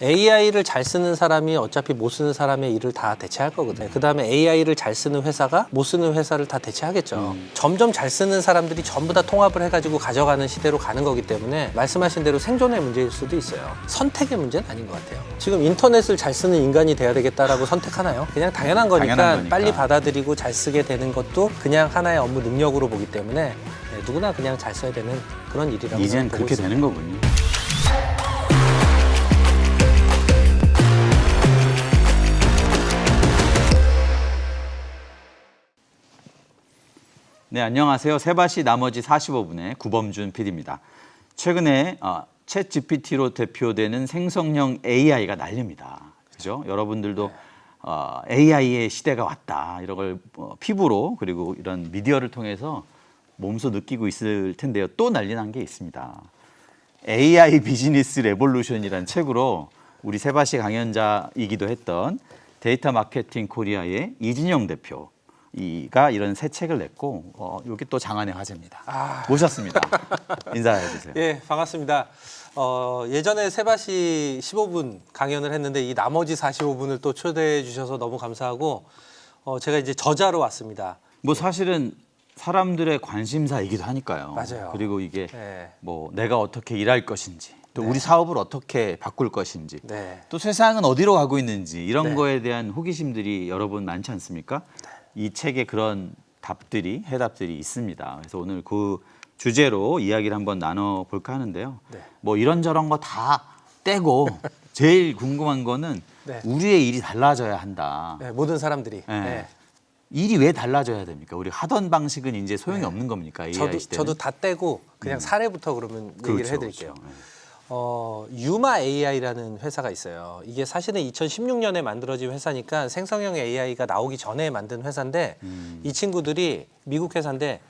AI를 잘 쓰는 사람이 어차피 못 쓰는 사람의 일을 다 대체할 거거든요. 그다음에 AI를 잘 쓰는 회사가 못 쓰는 회사를 다 대체하겠죠. 점점 잘 쓰는 사람들이 전부 다 통합을 해가지고 가져가는 시대로 가는 거기 때문에 말씀하신 대로 생존의 문제일 수도 있어요. 선택의 문제는 아닌 것 같아요. 지금 인터넷을 잘 쓰는 인간이 돼야 되겠다라고 선택하나요? 그냥 당연한 거니까 빨리 받아들이고 잘 쓰게 되는 것도 그냥 하나의 업무 능력으로 보기 때문에 누구나 그냥 잘 써야 되는 그런 일이라고 이젠 보고 그렇게 있습니다. 되는 거군요. 네, 안녕하세요. 세바시 나머지 45분의 구범준 PD입니다. 최근에 챗 GPT로 대표되는 생성형 AI가 난립니다. 그죠? 여러분들도 AI의 시대가 왔다. 이런 걸 피부로 그리고 이런 미디어를 통해서 몸소 느끼고 있을 텐데요. 또 난리 난 게 있습니다. AI 비즈니스 레볼루션이라는 책으로 우리 세바시 강연자이기도 했던 데이터 마케팅 코리아의 이진영 대표 가 이런 새 책을 냈고 여기 또 장안의 화제입니다. 모셨습니다. 인사해 주세요. 예, 반갑습니다. 예전에 세바시 15분 강연을 했는데 이 나머지 45분을 또 초대해 주셔서 너무 감사하고 제가 이제 저자로 왔습니다. 뭐 사실은 사람들의 관심사이기도 하니까요. 맞아요. 그리고 이게 네. 뭐 내가 어떻게 일할 것인지 또 우리 사업을 어떻게 바꿀 것인지 네. 또 세상은 어디로 가고 있는지 이런 네. 거에 대한 호기심들이 여러분 많지 않습니까? 이 책에 그런 해답들이 있습니다. 그래서 오늘 그 주제로 이야기를 한번 나눠볼까 하는데요. 네. 뭐 이런저런 거 다 떼고 제일 궁금한 거는 네. 우리의 일이 달라져야 한다. 네, 모든 사람들이. 네. 네. 일이 왜 달라져야 됩니까? 우리 하던 방식은 이제 소용이 없는 겁니까? AI 시대는? 저도 다 떼고 그냥 사례부터 그러면 얘기를 그렇죠, 해드릴게요. 그렇죠. 네. 유마 AI라는 회사가 있어요. 이게 사실은 2016년에 만들어진 회사니까 생성형 AI가 나오기 전에 만든 회사인데 이 친구들이 미국 회사인데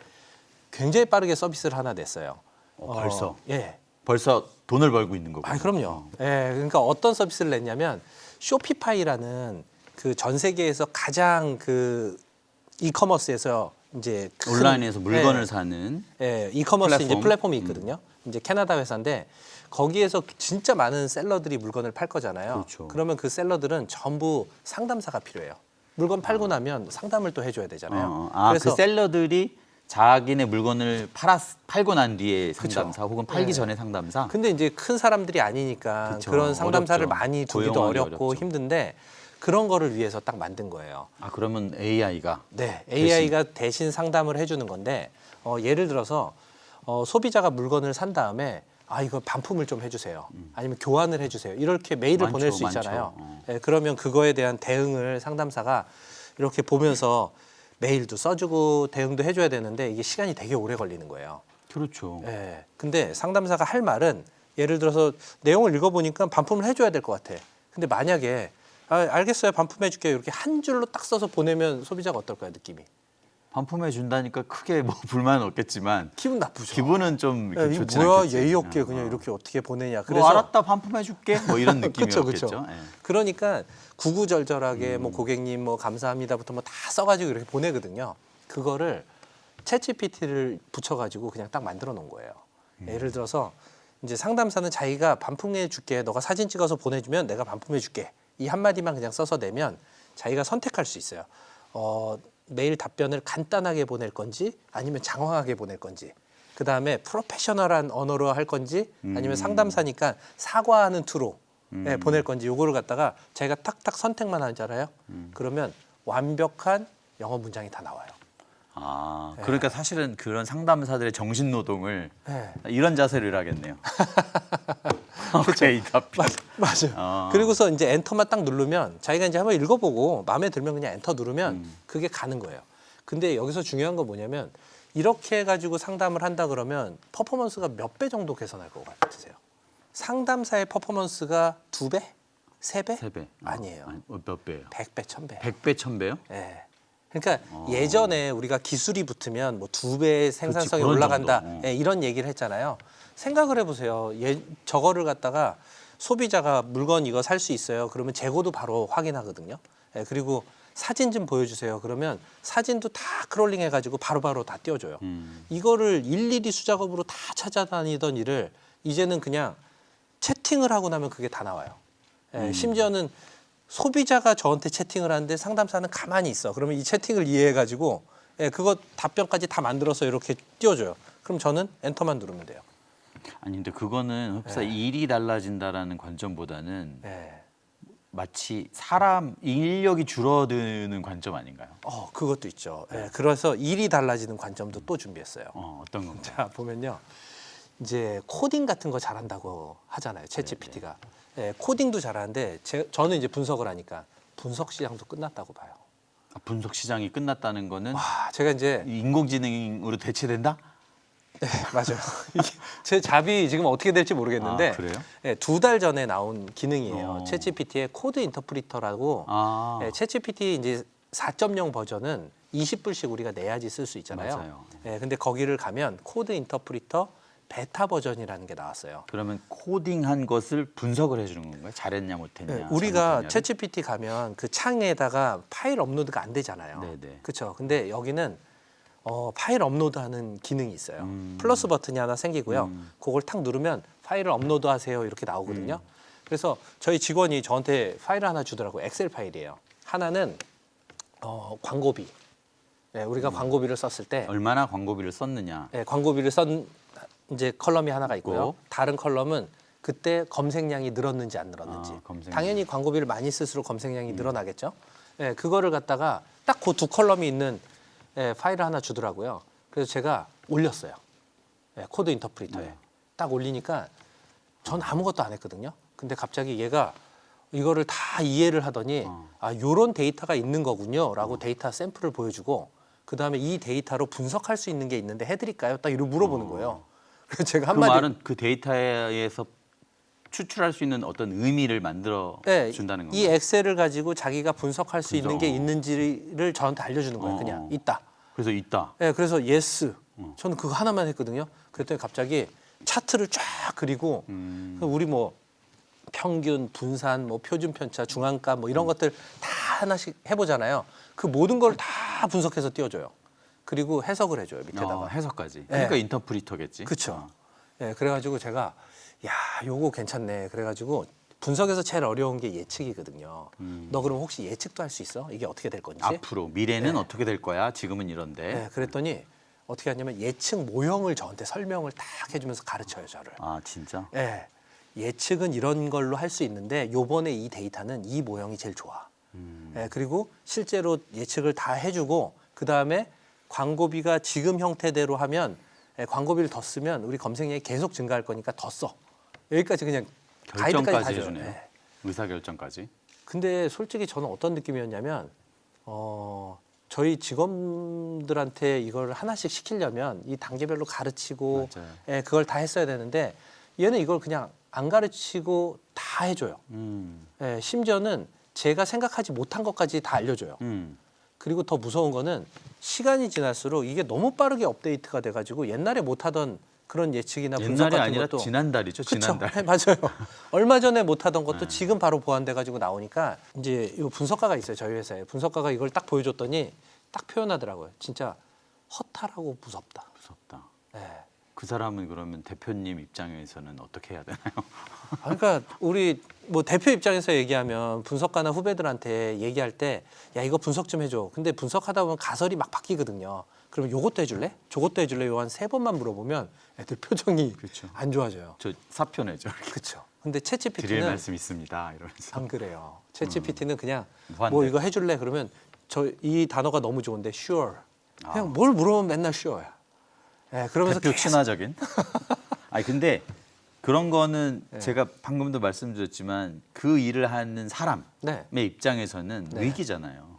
굉장히 빠르게 서비스를 하나 냈어요. 벌써? 예. 벌써 돈을 벌고 있는 거고. 그럼요. 예. 그러니까 어떤 서비스를 냈냐면 쇼피파이라는 그 전 세계에서 가장 그 이커머스에서 이제 온라인에서 물건을 사는 이커머스 이제 플랫폼. 플랫폼이 있거든요. 이제 캐나다 회사인데 거기에서 진짜 많은 셀러들이 물건을 팔 거잖아요. 그렇죠. 그러면 그 셀러들은 전부 상담사가 필요해요. 물건 팔고 나면 상담을 또 해줘야 되잖아요. 그 셀러들이 자기네 물건을 팔고 난 뒤에 상담사 혹은 팔기 전에 상담사. 근데 이제 큰 사람들이 아니니까 그쵸. 그런 상담사를 어렵죠. 많이 두기도 고용하기 어렵고 어렵죠. 힘든데 그런 거를 위해서 딱 만든 거예요. 그러면 AI가 네, AI가 대신 상담을 해주는 건데 예를 들어서 소비자가 물건을 산 다음에 이거 반품을 좀 해주세요. 아니면 교환을 해주세요. 이렇게 메일을 많죠, 보낼 수 많죠. 있잖아요. 네, 그러면 그거에 대한 대응을 상담사가 이렇게 보면서 메일도 써주고 대응도 해줘야 되는데 이게 시간이 되게 오래 걸리는 거예요. 그렇죠. 네, 근데 상담사가 할 말은 예를 들어서 내용을 읽어보니까 반품을 해줘야 될 것 같아. 근데 만약에 알겠어요, 반품해줄게요. 이렇게 한 줄로 딱 써서 보내면 소비자가 어떨까요, 느낌이? 반품해 준다니까 크게 뭐 불만은 없겠지만 기분 나쁘죠. 기분은 좀 야, 이렇게 이거 좋지 뭐야, 않겠지. 예의 없게 그냥 이렇게 어떻게 보내냐. 그래서 알았다 반품해 줄게 뭐 이런 느낌이었겠죠. 그쵸. 예. 그러니까 구구절절하게 뭐 고객님 뭐 감사합니다부터 뭐 다 써가지고 이렇게 보내거든요. 그거를 챗GPT를 붙여가지고 그냥 딱 만들어 놓은 거예요. 예를 들어서 이제 상담사는 자기가 반품해 줄게, 너가 사진 찍어서 보내주면 내가 반품해 줄게, 이 한마디만 그냥 써서 내면 자기가 선택할 수 있어요. 메일 답변을 간단하게 보낼 건지 아니면 장황하게 보낼 건지, 그 다음에 프로페셔널한 언어로 할 건지 아니면 상담사니까 사과하는 투로 보낼 건지, 요거를 갖다가 자기가 탁탁 선택만 하잖아요. 그러면 완벽한 영어 문장이 다 나와요. 그러니까 사실은 그런 상담사들의 정신 노동을 네. 이런 자세를 하겠네요. 오케이, 답변. 맞아요. 그리고서 이제 엔터만 딱 누르면 자기가 이제 한번 읽어보고 마음에 들면 그냥 엔터 누르면 그게 가는 거예요. 근데 여기서 중요한 건 뭐냐면 이렇게 해가지고 상담을 한다 그러면 퍼포먼스가 몇 배 정도 개선할 것 같으세요? 상담사의 퍼포먼스가 2배? 3배? 3배. 아니에요. 몇 배예요? 100배, 1000배. 100배, 1000배요? 예. 그러니까 예전에 우리가 기술이 붙으면 뭐 2배 생산성이 그런 올라간다, 정도. 예, 이런 얘기를 했잖아요. 생각을 해보세요. 저거를 갖다가 소비자가 물건 이거 살 수 있어요. 그러면 재고도 바로 확인하거든요. 예, 그리고 사진 좀 보여주세요. 그러면 사진도 다 크롤링 해가지고 바로바로 다 띄워줘요. 이거를 일일이 수작업으로 다 찾아다니던 일을 이제는 그냥 채팅을 하고 나면 그게 다 나와요. 심지어는 소비자가 저한테 채팅을 하는데 상담사는 가만히 있어. 그러면 이 채팅을 이해해가지고 그거 답변까지 다 만들어서 이렇게 띄워줘요. 그럼 저는 엔터만 누르면 돼요. 아니 근데 그거는 흡사 일이 달라진다라는 관점보다는 마치 사람 인력이 줄어드는 관점 아닌가요? 그것도 있죠. 그래서 일이 달라지는 관점도 또 준비했어요. 어떤 건가요? 자 보면요, 이제 코딩 같은 거 잘한다고 하잖아요. 챗GPT가 코딩도 잘하는데 저는 이제 분석을 하니까 분석 시장도 끝났다고 봐요. 분석 시장이 끝났다는 거는 제가 이제 인공지능으로 대체된다? 맞아요. 이게 제 잡이 지금 어떻게 될지 모르겠는데 그래요? 2달 전에 나온 기능이에요. 챗GPT의 코드 인터프리터라고. 챗GPT 이제 4.0 버전은 20불씩 우리가 내야지 쓸 수 있잖아요. 맞아요. 근데 거기를 가면 코드 인터프리터 베타 버전이라는 게 나왔어요. 그러면 코딩한 것을 분석을 해주는 건가요? 잘했냐 못했냐? 우리가 잘못했냐를? 챗GPT 가면 그 창에다가 파일 업로드가 안 되잖아요. 네네. 그렇죠. 근데 여기는 파일 업로드하는 기능이 있어요. 플러스 버튼이 하나 생기고요. 그걸 탁 누르면 파일을 업로드하세요 이렇게 나오거든요. 그래서 저희 직원이 저한테 파일을 하나 주더라고요. 엑셀 파일이에요. 하나는 광고비. 우리가 광고비를 썼을 때 얼마나 광고비를 썼느냐? 광고비를 쓴 이제 컬럼이 하나가 있고요. 있고. 다른 컬럼은 그때 검색량이 늘었는지 안 늘었는지. 검색량. 당연히 광고비를 많이 쓸수록 검색량이 늘어나겠죠. 그거를 갖다가 딱 그 두 컬럼이 있는 파일을 하나 주더라고요. 그래서 제가 올렸어요. 코드 인터프리터에. 딱 올리니까 전 아무것도 안 했거든요. 근데 갑자기 얘가 이거를 다 이해를 하더니 요런 데이터가 있는 거군요라고 데이터 샘플을 보여주고 그다음에 이 데이터로 분석할 수 있는 게 있는데 해드릴까요? 딱 이러고 물어보는 거예요. 그래서 제가 그 한마디 말은 그 데이터에서 추출할 수 있는 어떤 의미를 만들어 준다는 건가요? 이 엑셀을 가지고 자기가 분석할 수 있는 게 있는지를 저한테 알려주는 거예요. 그냥 있다. 그래서 있다. 그래서 예스. 저는 그거 하나만 했거든요. 그랬더니 갑자기 차트를 쫙 그리고 우리 뭐 평균, 분산, 뭐 표준 편차, 중앙가 뭐 이런 것들 다 하나씩 해보잖아요. 그 모든 걸 다 분석해서 띄워줘요. 그리고 해석을 해줘요 밑에다가. 해석까지. 그러니까 인터프리터겠지. 그렇죠. 그래가지고 제가 야 요거 괜찮네. 그래가지고 분석에서 제일 어려운 게 예측이거든요. 너 그럼 혹시 예측도 할 수 있어? 이게 어떻게 될 건지? 앞으로 미래는 어떻게 될 거야? 지금은 이런데. 그랬더니 어떻게 하냐면 예측 모형을 저한테 설명을 딱 해주면서 가르쳐요 저를. 진짜? 예측은 이런 걸로 할 수 있는데 요번에 이 데이터는 이 모형이 제일 좋아. 그리고 실제로 예측을 다 해주고 그 다음에 광고비가 지금 형태대로 하면 광고비를 더 쓰면 우리 검색량이 계속 증가할 거니까 더 써. 여기까지 그냥 가이드까지 다 결정까지 줘요. 해주네요. 의사결정까지. 근데 솔직히 저는 어떤 느낌이었냐면 저희 직원들한테 이걸 하나씩 시키려면 이 단계별로 가르치고 그걸 다 했어야 되는데 얘는 이걸 그냥 안 가르치고 다 해줘요. 심지어는 제가 생각하지 못한 것까지 다 알려줘요. 그리고 더 무서운 거는 시간이 지날수록 이게 너무 빠르게 업데이트가 돼가지고 옛날에 못하던 그런 예측이나 분석 옛날이 같은 아니라 것도 지난달이죠. 지난달. 맞아요. 얼마 전에 못하던 것도 지금 바로 보완돼가지고 나오니까 이제 이 분석가가 있어요. 저희 회사에 분석가가 이걸 딱 보여줬더니 딱 표현하더라고요. 진짜 허탈하고 무섭다. 무섭다. 그 사람은 그러면 대표님 입장에서는 어떻게 해야 되나요? 그러니까 우리 뭐 대표 입장에서 얘기하면 분석가나 후배들한테 얘기할 때 야 이거 분석 좀 해줘. 근데 분석하다 보면 가설이 막 바뀌거든요. 그러면 요것도 해줄래? 저것도 해줄래? 요 한 3번만 물어보면 애들 표정이 안 좋아져요. 저 사표 내죠. 그렇죠. 근데 드릴 챗GPT는 말씀 있습니다. 이러면서. 안 그래요. 챗GPT는 그냥 무한대. 뭐 이거 해줄래? 그러면 저 이 단어가 너무 좋은데 sure. 그냥 뭘 물어보면 맨날 sure야. 그러면서 대표 계속 친화적인. 근데 그런 거는 제가 방금도 말씀드렸지만 그 일을 하는 사람의 입장에서는 위기잖아요.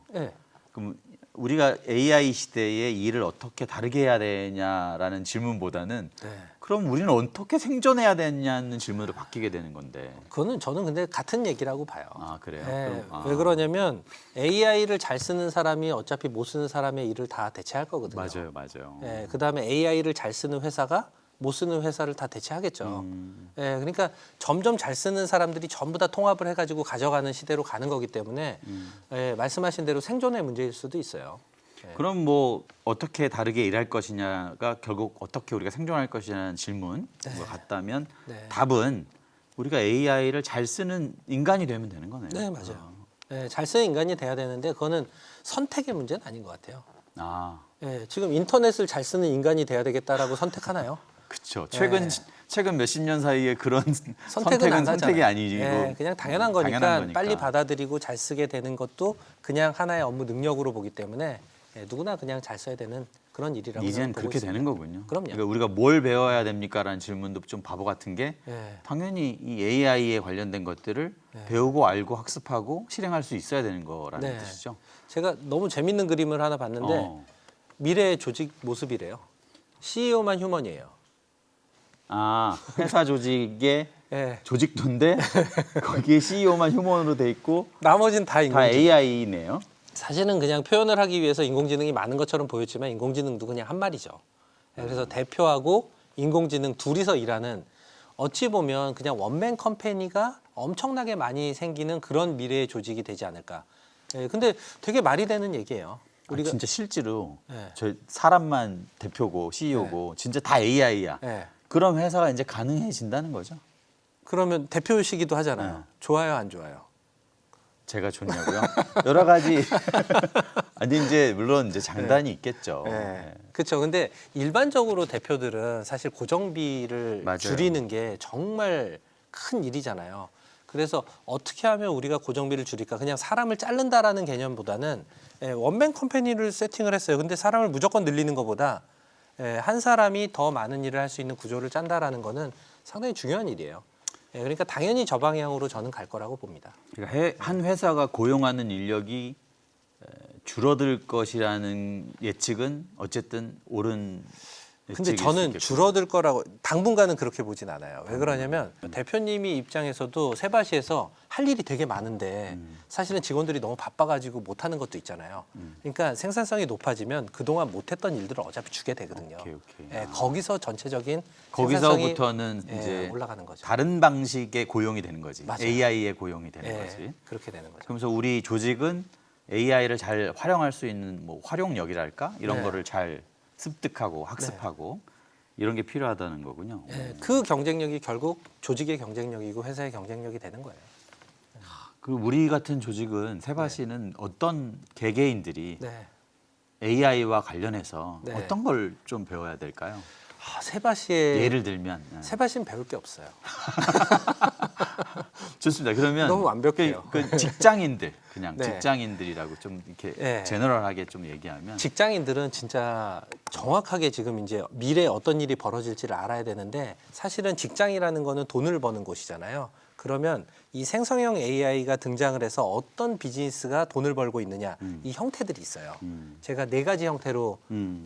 그럼 우리가 AI 시대에 일을 어떻게 다르게 해야 되냐라는 질문보다는 그럼 우리는 어떻게 생존해야 되냐는 질문으로 바뀌게 되는 건데. 그거는 저는 근데 같은 얘기라고 봐요. 그래요? 그럼, 왜 그러냐면 AI를 잘 쓰는 사람이 어차피 못 쓰는 사람의 일을 다 대체할 거거든요. 맞아요. 그다음에 AI를 잘 쓰는 회사가 못 쓰는 회사를 다 대체하겠죠. 그러니까 점점 잘 쓰는 사람들이 전부 다 통합을 해가지고 가져가는 시대로 가는 거기 때문에 말씀하신 대로 생존의 문제일 수도 있어요. 그럼 뭐 어떻게 다르게 일할 것이냐가 결국 어떻게 우리가 생존할 것이냐는 질문 같다면 답은 우리가 AI를 잘 쓰는 인간이 되면 되는 거네요. 네, 맞아요. 네, 잘 쓰는 인간이 돼야 되는데 그거는 선택의 문제는 아닌 것 같아요. 아, 네, 지금 인터넷을 잘 쓰는 인간이 돼야 되겠다라고 선택하나요? 그렇죠. 네. 최근 몇십 년 사이에 그런 선택은 안 선택이 하잖아요. 아니고 네, 그냥 당연한 거니까, 당연한 거니까. 빨리 받아들이고 잘 쓰게 되는 것도 그냥 하나의 업무 능력으로 보기 때문에 누구나 그냥 잘 써야 되는 그런 일이라고 이젠 저는 보고 그렇게 있습니다. 되는 거군요. 그럼요. 그러니까 우리가 뭘 배워야 됩니까라는 질문도 좀 바보 같은 게 네. 당연히 이 AI에 관련된 것들을 배우고 알고 학습하고 실행할 수 있어야 되는 거라는 네. 뜻이죠. 제가 너무 재밌는 그림을 하나 봤는데 어. 미래의 조직 모습이래요. CEO만 휴먼이에요. 아, 회사 조직의 네. 조직도인데 거기에 CEO만 휴먼으로 돼 있고 나머지는 다 다 인공지능. AI네요. 사실은 그냥 표현을 하기 위해서 인공지능이 많은 것처럼 보였지만 인공지능도 그냥 한 마리죠. 그래서 대표하고 인공지능 둘이서 일하는, 어찌 보면 그냥 원맨 컴퍼니가 엄청나게 많이 생기는 그런 미래의 조직이 되지 않을까. 근데 되게 말이 되는 얘기예요. 우리가 진짜 실제로 네. 저 사람만 대표고 CEO고 진짜 다 AI야. 네. 그럼 회사가 이제 가능해진다는 거죠. 그러면 대표시기도 하잖아요. 네. 좋아요, 안 좋아요? 제가 좋냐고요? 여러 가지. 아니 이제 물론 이제 장단이 있겠죠. 네. 그렇죠. 근데 일반적으로 대표들은 사실 고정비를 맞아요. 줄이는 게 정말 큰 일이잖아요. 그래서 어떻게 하면 우리가 고정비를 줄일까? 그냥 사람을 자른다라는 개념보다는 원맨 컴퍼니를 세팅을 했어요. 근데 사람을 무조건 늘리는 것보다 한 사람이 더 많은 일을 할 수 있는 구조를 짠다라는 거는 상당히 중요한 일이에요. 그러니까 당연히 저 방향으로 저는 갈 거라고 봅니다. 그러니까 한 회사가 고용하는 인력이 줄어들 것이라는 예측은 어쨌든 옳은 근데 예측일 수 저는 있겠군요. 줄어들 거라고 당분간은 그렇게 보진 않아요. 왜 그러냐면 대표님이 입장에서도 세바시에서 할 일이 되게 많은데 사실은 직원들이 너무 바빠가지고 못하는 것도 있잖아요. 그러니까 생산성이 높아지면 그동안 못했던 일들을 어차피 주게 되거든요. 오케이. 거기서 전체적인 생산성이 거기서부터는 이제 올라가는 거죠. 다른 방식의 고용이 되는 거지. 맞아요. AI의 고용이 되는 거지. 그렇게 되는 거죠. 그러면서 우리 조직은 AI를 잘 활용할 수 있는 뭐 활용력이랄까 이런 네. 거를 잘 습득하고 학습하고 이런 게 필요하다는 거군요. 그 경쟁력이 결국 조직의 경쟁력이고 회사의 경쟁력이 되는 거예요. 그 우리 같은 조직은 세바시는 어떤 개개인들이 네. AI와 관련해서 네. 어떤 걸 좀 배워야 될까요? 세바시의 예를 들면 세바시는 배울 게 없어요. 좋습니다. 그러면 너무 완벽해요. 그 직장인들 그냥 네. 직장인들이라고 좀 이렇게 네. 제너럴하게 좀 얘기하면 직장인들은 진짜 정확하게 지금 이제 미래에 어떤 일이 벌어질지를 알아야 되는데, 사실은 직장이라는 거는 돈을 버는 곳이잖아요. 그러면 이 생성형 AI가 등장을 해서 어떤 비즈니스가 돈을 벌고 있느냐, 이 형태들이 있어요. 제가 4가지 형태로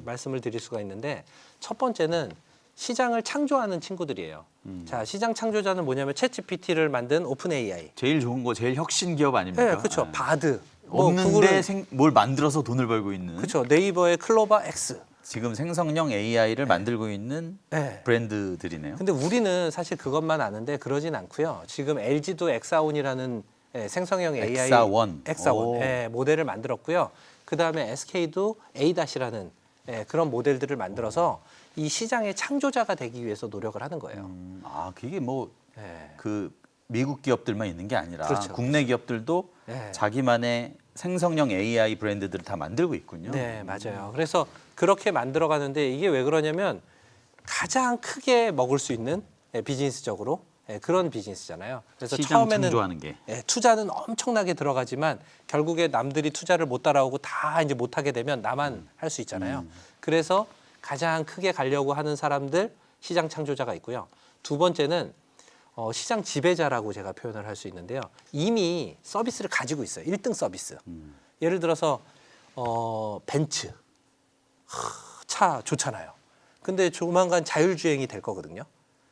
말씀을 드릴 수가 있는데, 첫 번째는 시장을 창조하는 친구들이에요. 자, 시장 창조자는 뭐냐면 챗GPT를 만든 오픈 AI. 제일 좋은 거 제일 혁신 기업 아닙니까? 네, 그렇죠. 네. 바드. 없는데 뭘 만들어서 돈을 벌고 있는 그렇죠. 네이버의 클로바 X. 지금 생성형 AI를 만들고 있는 네. 브랜드들이네요. 근데 우리는 사실 그것만 아는데 그러진 않고요. 지금 LG도 엑사온이라는 생성형 AI 엑사원. 오. 모델을 만들었고요. 그다음에 SK도 A-라는 그런 모델들을 만들어서 이 시장의 창조자가 되기 위해서 노력을 하는 거예요. 그게 뭐 네. 그 미국 기업들만 있는 게 아니라 그렇죠. 국내 기업들도 네. 자기만의 생성형 AI 브랜드들을 다 만들고 있군요. 네, 맞아요. 그래서 그렇게 만들어 가는데 이게 왜 그러냐면 가장 크게 먹을 수 있는 비즈니스적으로 그런 비즈니스잖아요. 그래서 시장 처음에는 창조하는 게. 투자는 엄청나게 들어가지만 결국에 남들이 투자를 못 따라오고 다 이제 못 하게 되면 나만 할 수 있잖아요. 그래서 가장 크게 가려고 하는 사람들, 시장 창조자가 있고요. 두 번째는 시장 지배자라고 제가 표현을 할 수 있는데요. 이미 서비스를 가지고 있어요. 1등 서비스. 예를 들어서 벤츠. 차 좋잖아요. 근데 조만간 자율주행이 될 거거든요.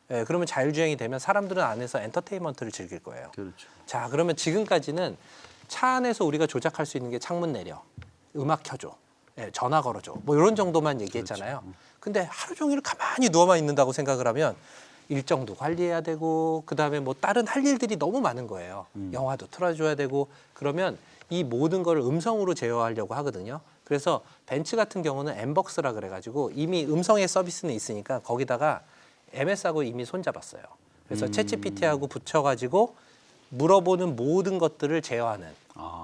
그러면 자율주행이 되면 사람들은 안에서 엔터테인먼트를 즐길 거예요. 그렇죠. 자, 그러면 지금까지는 차 안에서 우리가 조작할 수 있는 게 창문 내려, 음악 켜줘, 전화 걸어줘, 뭐 이런 정도만 얘기했잖아요. 근데 하루 종일 가만히 누워만 있는다고 생각을 하면 일정도 관리해야 되고, 그다음에 뭐 다른 할 일들이 너무 많은 거예요. 영화도 틀어줘야 되고, 그러면 이 모든 걸 음성으로 제어하려고 하거든요. 그래서 벤츠 같은 경우는 엠벅스라 그래가지고 이미 음성의 서비스는 있으니까 거기다가 MS하고 이미 손잡았어요. 그래서 챗GPT하고 붙여가지고 물어보는 모든 것들을 제어하는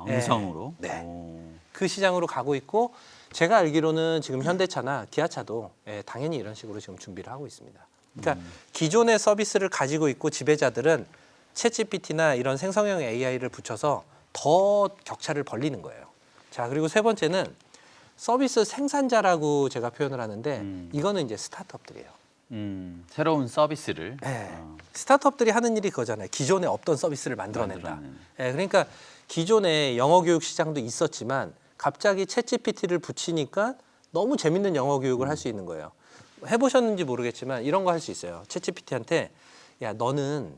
음성으로. 네. 오. 그 시장으로 가고 있고 제가 알기로는 지금 현대차나 기아차도 당연히 이런 식으로 지금 준비를 하고 있습니다. 그러니까 기존의 서비스를 가지고 있고 지배자들은 챗GPT나 이런 생성형 AI를 붙여서 더 격차를 벌리는 거예요. 자, 그리고 세 번째는 서비스 생산자라고 제가 표현을 하는데 이거는 이제 스타트업들이에요. 새로운 서비스를 스타트업들이 하는 일이 그거잖아요. 기존에 없던 서비스를 만들어낸다. 만들어내는. 그러니까 기존에 영어 교육 시장도 있었지만 갑자기 챗GPT를 붙이니까 너무 재밌는 영어 교육을 할 수 있는 거예요. 해보셨는지 모르겠지만 이런 거 할 수 있어요. 챗GPT한테 야 너는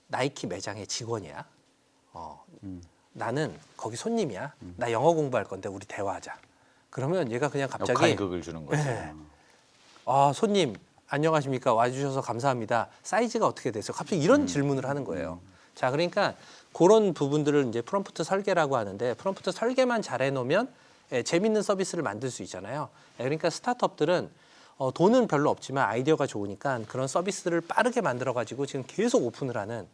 나이키 매장의 직원이야. 나는 거기 손님이야. 나 영어 공부할 건데 우리 대화하자. 그러면 얘가 그냥 갑자기 역할극을 주는 거죠. 네. 손님 안녕하십니까 와주셔서 감사합니다. 사이즈가 어떻게 되세요? 갑자기 이런 질문을 하는 거예요. 자, 그러니까 그런 부분들을 이제 프롬프트 설계라고 하는데 프롬프트 설계만 잘 해놓으면 재밌는 서비스를 만들 수 있잖아요. 그러니까 스타트업들은 돈은 별로 없지만 아이디어가 좋으니까 그런 서비스를 빠르게 만들어가지고 지금 계속 오픈을 하는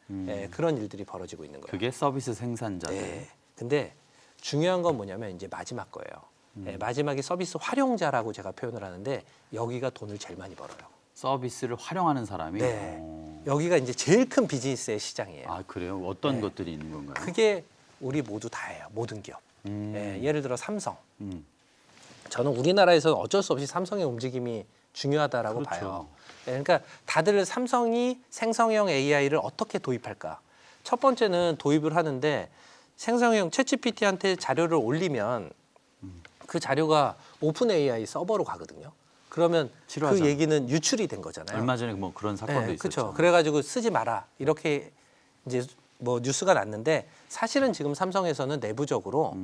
그런 일들이 벌어지고 있는 거예요. 그게 서비스 생산자들. 네. 근데 중요한 건 뭐냐면 이제 마지막 거예요. 마지막이 서비스 활용자라고 제가 표현을 하는데 여기가 돈을 제일 많이 벌어요. 서비스를 활용하는 사람이. 네. 여기가 이제 제일 큰 비즈니스의 시장이에요. 아 그래요? 어떤 것들이 있는 건가요? 그게 우리 모두 다예요. 모든 기업. 예를 들어 삼성. 저는 우리나라에서는 어쩔 수 없이 삼성의 움직임이 중요하다라고 그렇죠. 봐요. 그러니까 다들 삼성이 생성형 AI를 어떻게 도입할까? 첫 번째는 도입을 하는데 생성형 챗GPT한테 자료를 올리면 그 자료가 오픈 AI 서버로 가거든요. 그러면 싫어하잖아. 그 얘기는 유출이 된 거잖아요. 얼마 전에 뭐 그런 사건도 있었죠. 그렇죠. 그래가지고 쓰지 마라 이렇게 이제 뭐 뉴스가 났는데 사실은 지금 삼성에서는 내부적으로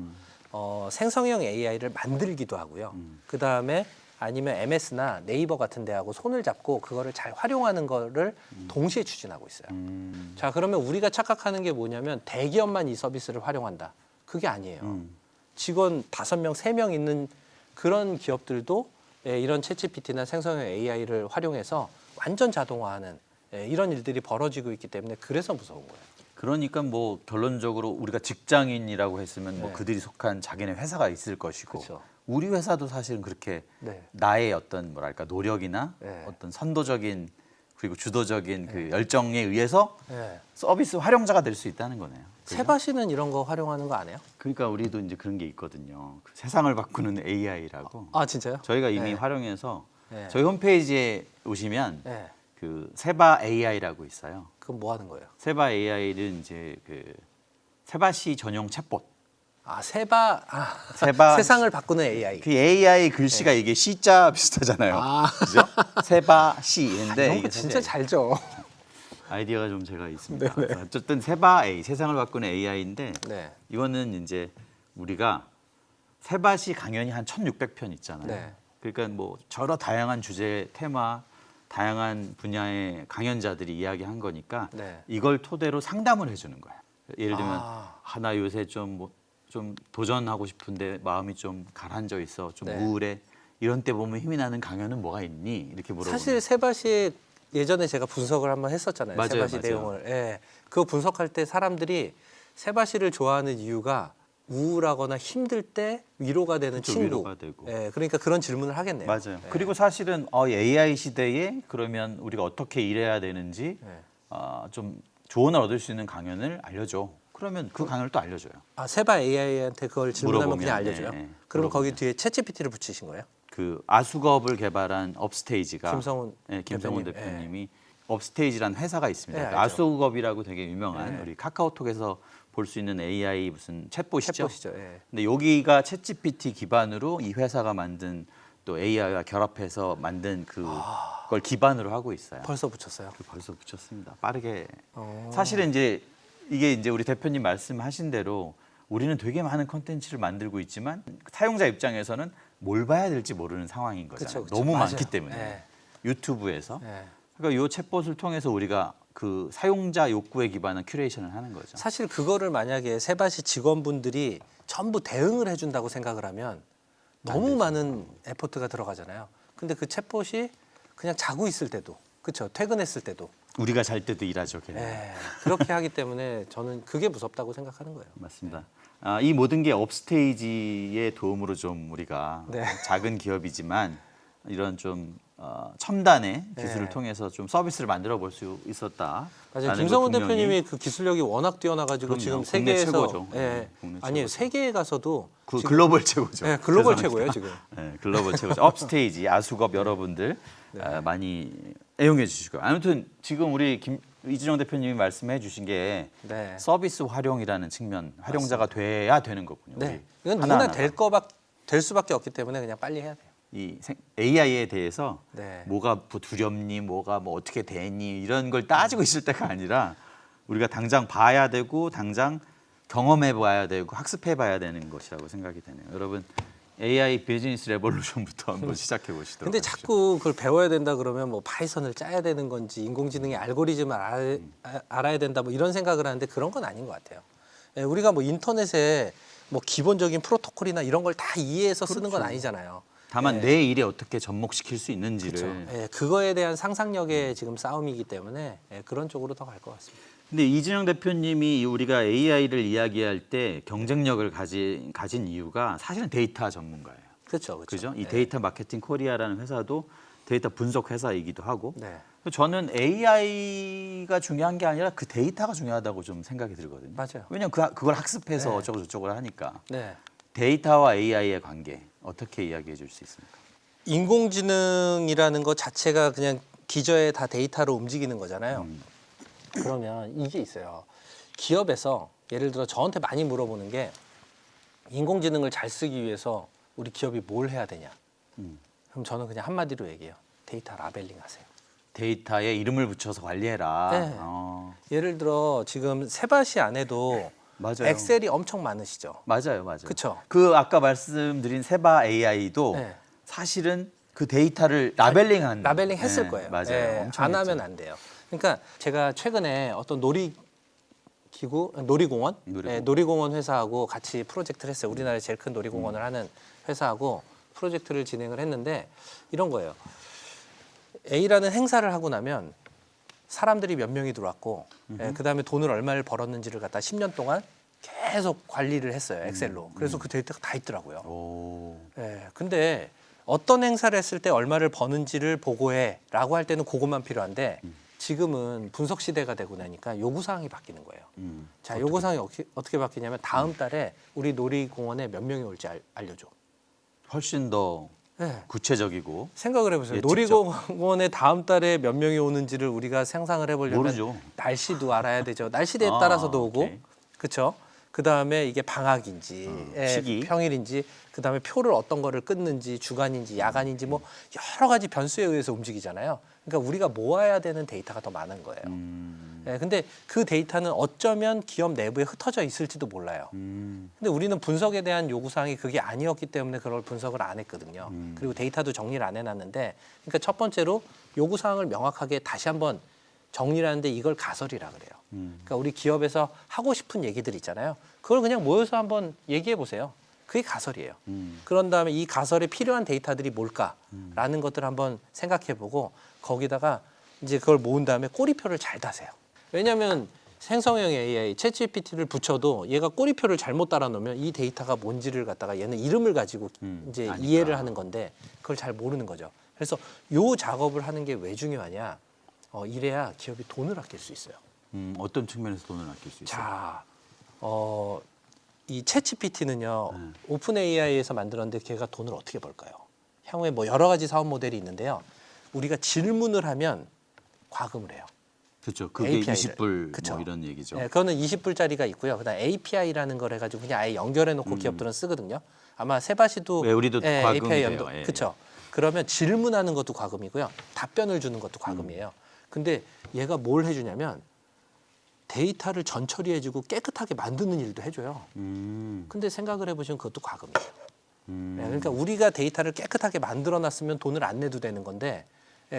생성형 AI를 만들기도 하고요. 그 다음에 아니면 MS나 네이버 같은 데하고 손을 잡고 그거를 잘 활용하는 거를 동시에 추진하고 있어요. 자, 그러면 우리가 착각하는 게 뭐냐면 대기업만 이 서비스를 활용한다. 그게 아니에요. 직원 5명, 3명 있는 그런 기업들도 이런 챗GPT나 생성형 AI를 활용해서 완전 자동화하는 이런 일들이 벌어지고 있기 때문에 그래서 무서운 거예요. 그러니까 뭐 결론적으로 우리가 직장인이라고 했으면 뭐 그들이 속한 자기네 회사가 있을 것이고 그쵸. 우리 회사도 사실은 그렇게 네. 나의 어떤 뭐랄까 노력이나 네. 어떤 선도적인 그리고 주도적인 그 열정에 의해서 네. 서비스 활용자가 될 수 있다는 거네요. 그죠? 세바시는 이런 거 활용하는 거 안 해요? 그러니까 우리도 이제 그런 게 있거든요. 그 세상을 바꾸는 AI라고 아, 진짜요? 저희가 이미 네. 활용해서 네. 저희 홈페이지에 오시면 네. 그 세바 AI라고 있어요. 그럼 뭐 하는 거예요? 세바 AI는 이제 그 세바시 전용 챗봇. 세바 세상을 바꾸는 AI. 그 AI 글씨가 이게 C자 비슷하잖아요. 그죠? 세바시인데 이런 거 이게 진짜 사실 잘죠. 아이디어가 좀 제가 있습니다. 어쨌든 세바 A 세상을 바꾸는 AI인데 네. 이거는 이제 우리가 세바시 강연이 한 1,600편 있잖아요. 네. 그러니까 뭐 여러 다양한 주제, 테마, 다양한 분야의 강연자들이 이야기한 거니까 네. 이걸 토대로 상담을 해주는 거예요. 예를 들면 아. 나 요새 좀 도전하고 싶은데 마음이 좀 가라앉아 있어, 좀 네. 우울해. 이런 때 보면 힘이 나는 강연은 뭐가 있니? 이렇게 물어보는 사실 세바시 예전에 제가 분석을 한번 했었잖아요. 맞아요, 세바시 맞아요. 내용을. 예. 그거 분석할 때 사람들이 세바시를 좋아하는 이유가 우울하거나 힘들 때 위로가 되는 그쵸, 친구. 위로가 되고. 예. 그러니까 그런 질문을 하겠네요. 맞아요. 예. 그리고 사실은 AI 시대에 그러면 우리가 어떻게 일해야 되는지 네. 좀 조언을 얻을 수 있는 강연을 알려줘. 그러면 그 강연을 또 알려줘요. 아, 세바 AI한테 그걸 질문하면 물어보면, 그냥 알려줘요? 네, 네. 그러면 거기 물어보면. 뒤에 챗GPT를 붙이신 거예요? 그 아수겁을 개발한 업스테이지가 김성훈 김성훈 대표님. 대표님이 업스테이지라는 회사가 있습니다. 네, 그러니까 알죠. 아수겁이라고 되게 유명한 네. 우리 카카오톡에서 볼 수 있는 AI 무슨 챗봇이죠. 챗봇이죠. 예. 근데 여기가 챗GPT 기반으로 이 회사가 만든 또 AI와 결합해서 만든 그걸 기반으로 하고 있어요. 벌써 붙였어요. 벌써 붙였습니다. 빠르게. 어. 사실은 이제 이게 이제 우리 대표님 말씀하신 대로 우리는 되게 많은 컨텐츠를 만들고 있지만 사용자 입장에서는 뭘 봐야 될지 모르는 상황인 거잖아요. 그쵸. 너무 맞아요. 많기 때문에 네. 유튜브에서. 예. 그러니까 이 챗봇을 통해서 우리가 그 사용자 욕구에 기반한 큐레이션을 하는 거죠. 사실 그거를 만약에 세바시 직원분들이 전부 대응을 해준다고 생각을 하면 너무 많은 에포트가 들어가잖아요. 근데 그 챗봇이 그냥 자고 있을 때도, 그렇죠? 퇴근했을 때도 우리가 잘 때도 일하죠. 걔는. 그렇게 하기 때문에 저는 그게 무섭다고 생각하는 거예요. 맞습니다. 이 모든 게 업스테이지의 도움으로 좀 우리가 네. 작은 기업이지만 이런 좀 첨단의 기술을 네. 통해서 좀 서비스를 만들어 볼 수 있었다. 맞아요. 김성훈 대표님이 그 기술력이 워낙 뛰어나가지고 그럼요. 지금 국내 세계에서 최고죠. 예, 아니 최고죠. 세계에 가서도 지금, 글로벌 최고죠. 예, 글로벌 죄송합니다. 최고예요 지금. 네, 글로벌 최고죠. 업스테이지 아수겁 여러분들 많이 애용해 주시고요. 아무튼 지금 우리 이준영 대표님이 말씀해 주신 게 네. 서비스 활용이라는 측면, 활용자가 돼야 되는 거군요. 네. 우리 이건 누구나 하나하나가. 될 수밖에 없기 때문에 그냥 빨리 해야 돼요. 이 AI에 대해서 네. 뭐가 뭐 두렵니, 뭐가 뭐 어떻게 되니 이런 걸 따지고 있을 때가 아니라 우리가 당장 봐야 되고 당장 경험해 봐야 되고 학습해 봐야 되는 것이라고 생각이 되네요. 여러분 AI 비즈니스 레볼루션부터 한번 시작해 보시도록 근데 하시죠. 자꾸 그걸 배워야 된다 그러면 뭐 파이썬을 짜야 되는 건지 인공지능의 알고리즘을 알아야 된다 뭐 이런 생각을 하는데 그런 건 아닌 것 같아요. 예, 우리가 뭐 인터넷에 뭐 기본적인 프로토콜이나 이런 걸 다 이해해서 쓰는 건 아니잖아요. 다만 내 일에 어떻게 접목시킬 수 있는지를. 예, 그거에 대한 상상력의 지금 싸움이기 때문에 예, 그런 쪽으로 더 갈 것 같습니다. 근데 이진영 대표님이 우리가 AI를 이야기할 때 경쟁력을 가진 이유가 사실은 데이터 전문가예요. 그렇죠, 그죠? 이 네. 데이터 마케팅 코리아라는 회사도 데이터 분석 회사이기도 하고. 네. 저는 AI가 중요한 게 아니라 그 데이터가 중요하다고 좀 생각이 들거든요. 맞아요. 왜냐면 그걸 학습해서 네. 어쩌고 저쩌고 하니까. 네. 데이터와 AI의 관계 어떻게 이야기해 줄 수 있습니까? 인공지능이라는 것 자체가 그냥 기저에 다 데이터로 움직이는 거잖아요. 그러면 이게 있어요. 기업에서 예를 들어 저한테 많이 물어보는 게 인공지능을 잘 쓰기 위해서 우리 기업이 뭘 해야 되냐. 그럼 저는 그냥 한마디로 얘기해요. 데이터 라벨링 하세요. 데이터에 이름을 붙여서 관리해라. 네. 예를 들어 지금 세바시 안에도 맞아요. 엑셀이 엄청 많으시죠. 맞아요. 그쵸? 그 아까 말씀드린 세바 AI도 네. 사실은 그 데이터를 라벨링한 라벨링 했을 네, 거예요. 맞아요. 예, 엄청 안 했죠. 하면 안 돼요. 그러니까 제가 최근에 어떤 놀이공원 놀이공원 회사하고 같이 프로젝트를 했어요. 우리나라의 제일 큰 놀이공원을 하는 회사하고 프로젝트를 진행을 했는데 이런 거예요. A라는 행사를 하고 나면 사람들이 몇 명이 들어왔고 그다음에 돈을 얼마를 벌었는지를 갖다 10년 동안 계속 관리를 했어요. 엑셀로. 그래서 그 데이터가 다 있더라고요. 오. 예, 근데 어떤 행사를 했을 때 얼마를 버는지를 보고해라고 할 때는 그것만 필요한데 지금은 분석 시대가 되고 나니까 요구 사항이 바뀌는 거예요. 자, 요구 사항이 어떻게 바뀌냐면 다음 달에 우리 놀이공원에 몇 명이 올지 알려줘. 훨씬 더 네. 구체적이고 생각을 해보세요. 예측적. 놀이공원에 다음 달에 몇 명이 오는지를 우리가 상상을 해보려면 모르죠. 날씨도 알아야 되죠. 날씨대에 따라서도 오고, 오케이. 그렇죠? 그 다음에 이게 방학인지, 시기. 평일인지, 그 다음에 표를 어떤 거를 끊는지, 주간인지, 야간인지 뭐 여러 가지 변수에 의해서 움직이잖아요. 그러니까 우리가 모아야 되는 데이터가 더 많은 거예요. 근데 그 데이터는 어쩌면 기업 내부에 흩어져 있을지도 몰라요. 근데 우리는 분석에 대한 요구사항이 그게 아니었기 때문에 그걸 분석을 안 했거든요. 그리고 데이터도 정리를 안 해놨는데, 그러니까 첫 번째로 요구사항을 명확하게 다시 한번 정리를 하는데 이걸 가설이라 그래요. 그러니까 우리 기업에서 하고 싶은 얘기들 있잖아요. 그걸 그냥 모여서 한번 얘기해 보세요. 그게 가설이에요. 그런 다음에 이 가설에 필요한 데이터들이 뭘까라는 것들을 한번 생각해 보고 거기다가 이제 그걸 모은 다음에 꼬리표를 잘 다세요. 왜냐하면 생성형 AI, 챗GPT를 붙여도 얘가 꼬리표를 잘못 달아 놓으면 이 데이터가 뭔지를 갖다가 얘는 이름을 가지고 이제 아니까. 이해를 하는 건데 그걸 잘 모르는 거죠. 그래서 요 작업을 하는 게 왜 중요하냐? 이래야 기업이 돈을 아낄 수 있어요. 어떤 측면에서 돈을 아낄 수 있어요? 자, 이 챗GPT는요 오픈 AI에서 만들었는데 걔가 돈을 어떻게 벌까요? 향후에 뭐 여러 가지 사업 모델이 있는데요. 우리가 질문을 하면 과금을 해요. 그렇죠. 그게 API 를. 20불 그쵸. 뭐 이런 얘기죠. 네, 그거는 20불짜리가 있고요. 그다음 API라는 걸 해가지고 그냥 아예 연결해 놓고 기업들은 쓰거든요. 아마 세바시도 네, 우리도 과금이 API 돼요. 연동, 예, 그렇죠. 그러면 질문하는 것도 과금이고요. 답변을 주는 것도 과금이에요. 근데 얘가 뭘 해주냐면 데이터를 전처리해주고 깨끗하게 만드는 일도 해줘요. 근데 생각을 해보시면 그것도 과금이에요. 네, 그러니까 우리가 데이터를 깨끗하게 만들어놨으면 돈을 안 내도 되는 건데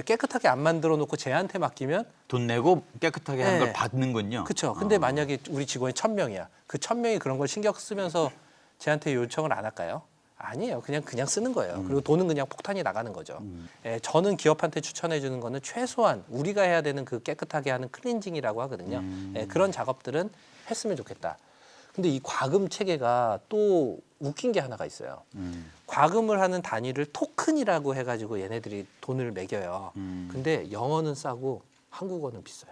깨끗하게 안 만들어 놓고 쟤한테 맡기면 돈 내고 깨끗하게 하는 네. 걸 받는군요. 그렇죠. 근데 만약에 우리 직원이 1000명이야. 그 1000명이 그런 걸 신경 쓰면서 쟤한테 요청을 안 할까요? 아니에요. 그냥 쓰는 거예요. 그리고 돈은 그냥 폭탄이 나가는 거죠. 예, 저는 기업한테 추천해 주는 거는 최소한 우리가 해야 되는 그 깨끗하게 하는 클렌징이라고 하거든요. 예, 그런 작업들은 했으면 좋겠다. 근데 이 과금 체계가 또 웃긴 게 하나가 있어요. 과금을 하는 단위를 토큰이라고 해가지고 얘네들이 돈을 매겨요. 근데 영어는 싸고 한국어는 비싸요.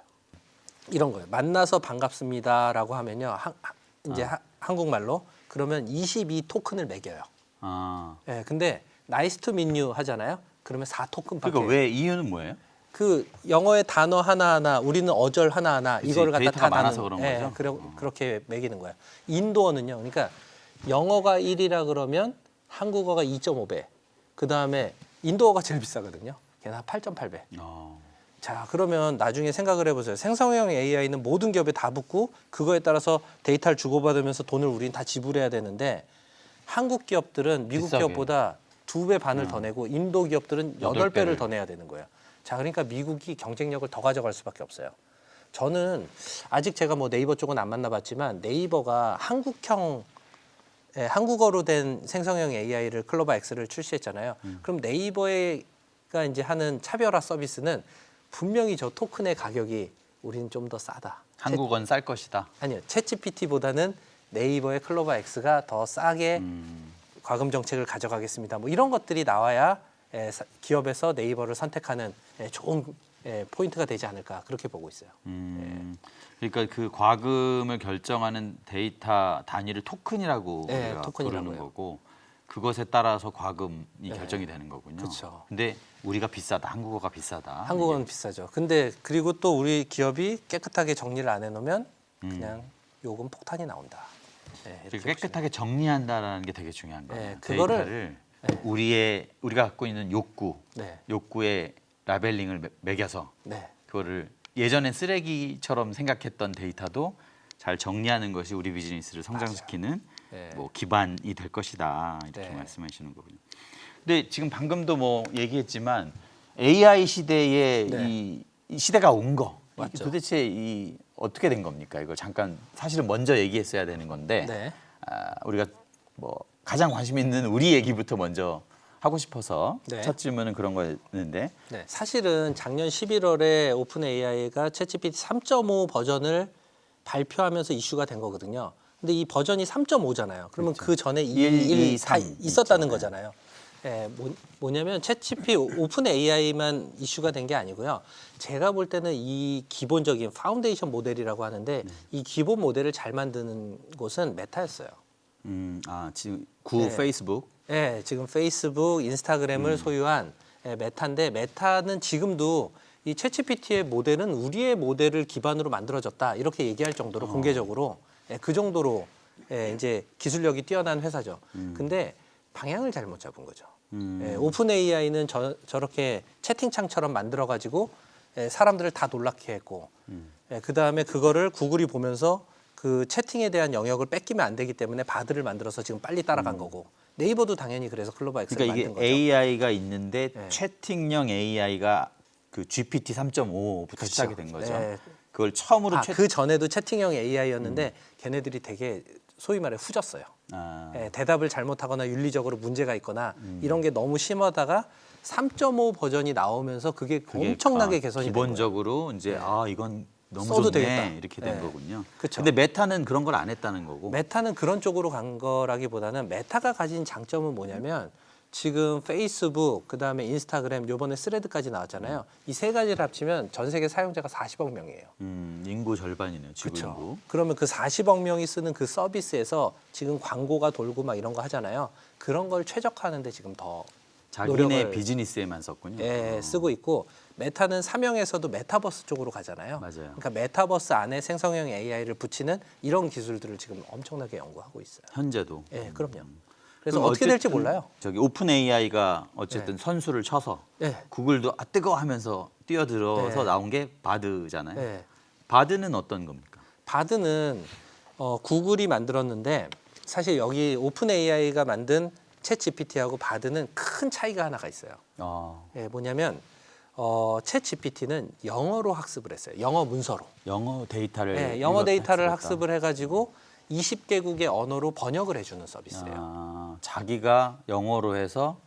이런 거예요. 만나서 반갑습니다라고 하면요. 이제 한국말로 그러면 22 토큰을 매겨요. 아. 예, 근데 나이스 투 민유 하잖아요. 그러면 4 토큰밖에. 그러니까 왜 이유는 뭐예요? 그 영어의 단어 하나하나 우리는 어절 하나하나 그치, 이거를 갖다 데이터가 다 많아서 나누는, 그런 거죠? 그렇게 매기는 거예요. 인도어는요. 그러니까 영어가 1이라 그러면 한국어가 2.5배. 그다음에 인도어가 제일 비싸거든요. 걔는 8.8배. 자, 그러면 나중에 생각을 해보세요. 생성형 AI는 모든 기업에 다 붙고 그거에 따라서 데이터를 주고받으면서 돈을 우린 다 지불해야 되는데 한국 기업들은 미국 비싸게. 기업보다 2배 반을 더 내고 인도 기업들은 8배를 8배를 더 내야 되는 거예요. 자, 그러니까 미국이 경쟁력을 더 가져갈 수밖에 없어요. 저는 아직 제가 뭐 네이버 쪽은 안 만나봤지만 네이버가 한국어로 된 생성형 AI를 클로바 X를 출시했잖아요. 그럼 네이버가 이제 하는 차별화 서비스는 분명히 저 토큰의 가격이 우리는 좀 더 싸다. 한국은 쌀 것이다. 아니요, 챗GPT보다는 네이버의 클로바 X가 더 싸게 과금 정책을 가져가겠습니다. 뭐 이런 것들이 나와야 기업에서 네이버를 선택하는 좋은 포인트가 되지 않을까 그렇게 보고 있어요. 그러니까 그 과금을 결정하는 데이터 단위를 토큰이라고 네, 우리가 토큰이라고요. 부르는 거고 그것에 따라서 과금이 결정이 되는 거군요. 그렇죠. 근데 우리가 비싸다, 한국어가 비싸다. 한국어는 비싸죠. 근데 그리고 또 우리 기업이 깨끗하게 정리를 안 해놓으면 그냥 요금 폭탄이 나온다. 이렇게 그러니까 깨끗하게 정리한다라는 게 되게 중요한 거예요. 네, 그거를- 데이터를 우리가 갖고 있는 네, 욕구에 라벨링을 매겨서 네, 그거를 예전엔 쓰레기처럼 생각했던 데이터도 잘 정리하는 것이 우리 비즈니스를 성장시키는 네. 뭐 기반이 될 것이다 이렇게 네. 말씀하시는 거군요. 근데 지금 방금도 뭐 얘기했지만 AI 시대에 네. 이 시대가 온 거. 맞죠. 도대체 이 어떻게 된 겁니까? 이걸 잠깐 사실은 먼저 얘기했어야 되는 건데 네. 우리가 뭐 가장 관심 있는 우리 얘기부터 먼저 하고 싶어서 네. 첫 질문은 그런 거였는데 네. 사실은 작년 11월에 오픈 AI가 챗GPT 3.5 버전을 발표하면서 이슈가 된 거거든요. 근데 이 버전이 3.5잖아요. 그러면 그 전에 1, 2, 다 3 있었다는 있죠. 거잖아요. 뭐냐면 챗GPT 오픈 AI만 이슈가 된 게 아니고요. 제가 볼 때는 이 기본적인 파운데이션 모델이라고 하는데 이 기본 모델을 잘 만드는 곳은 메타였어요. 지금 구 네. 페이스북 네, 지금 페이스북, 인스타그램을 소유한 메타인데 메타는 지금도 이 챗GPT의 모델은 우리의 모델을 기반으로 만들어졌다 이렇게 얘기할 정도로 공개적으로 그 정도로 이제 기술력이 뛰어난 회사죠. 근데 방향을 잘못 잡은 거죠. 오픈 AI는 저렇게 채팅창처럼 만들어가지고 사람들을 다 놀라게 했고 그 다음에 그거를 구글이 보면서 그 채팅에 대한 영역을 뺏기면 안 되기 때문에 바드를 만들어서 지금 빨리 따라간 거고 네이버도 당연히 그래서 클로바 X를 그러니까 만든 이게 거죠. AI가 있는데 네. 채팅형 AI가 그 GPT 3.5부터 그렇죠. 시작이 된 거죠. 네. 그걸 처음으로 그 전에도 채팅형 AI였는데 걔네들이 되게 소위 말해 후졌어요. 대답을 잘못하거나 윤리적으로 문제가 있거나 이런 게 너무 심하다가 3.5 버전이 나오면서 그게 엄청나게 개선이 된 거예요. 기본적으로 이제 이건 너무 써도 좋네 되겠다. 이렇게 된 네. 거군요. 그쵸. 근데 메타는 그런 걸 안 했다는 거고. 메타는 그런 쪽으로 간 거라기보다는 메타가 가진 장점은 뭐냐면 지금 페이스북, 그다음에 인스타그램, 요번에 스레드까지 나왔잖아요. 이 세 가지를 합치면 전 세계 사용자가 40억 명이에요. 인구 절반이네요. 지구 인구. 그렇죠. 그러면 그 40억 명이 쓰는 그 서비스에서 지금 광고가 돌고 막 이런 거 하잖아요. 그런 걸 최적화하는데 지금 더 자기네 노력을- 비즈니스에만 썼군요. 쓰고 있고 메타는 사명에서도 메타버스 쪽으로 가잖아요. 맞아요. 그러니까 메타버스 안에 생성형 AI를 붙이는 이런 기술들을 지금 엄청나게 연구하고 있어요. 현재도. 그럼요. 그래서 그럼 어떻게 될지 어쨌든 몰라요. 저기 오픈 AI가 어쨌든 선수를 쳐서 네. 구글도 뜨거워 하면서 뛰어들어서 네. 나온 게 바드잖아요. 네. 바드는 어떤 겁니까? 바드는 구글이 만들었는데 사실 여기 오픈 AI가 만든 챗 GPT하고 바드는 큰 차이가 하나가 있어요. 뭐냐면 챗 GPT는 영어로 학습을 했어요. 영어 문서로. 영어 데이터를 영어 데이터를 학습했다. 학습을 해가지고 20개국의 언어로 번역을 해주는 서비스예요. 자기가 영어로 해서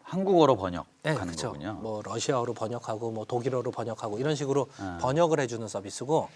한국어로 번역하는 네, 그렇죠. 거군요. 뭐 러시아어로 번역하고 뭐 독일어로 번역하고 이런 식으로 아. 번역을 해주는 서비스고,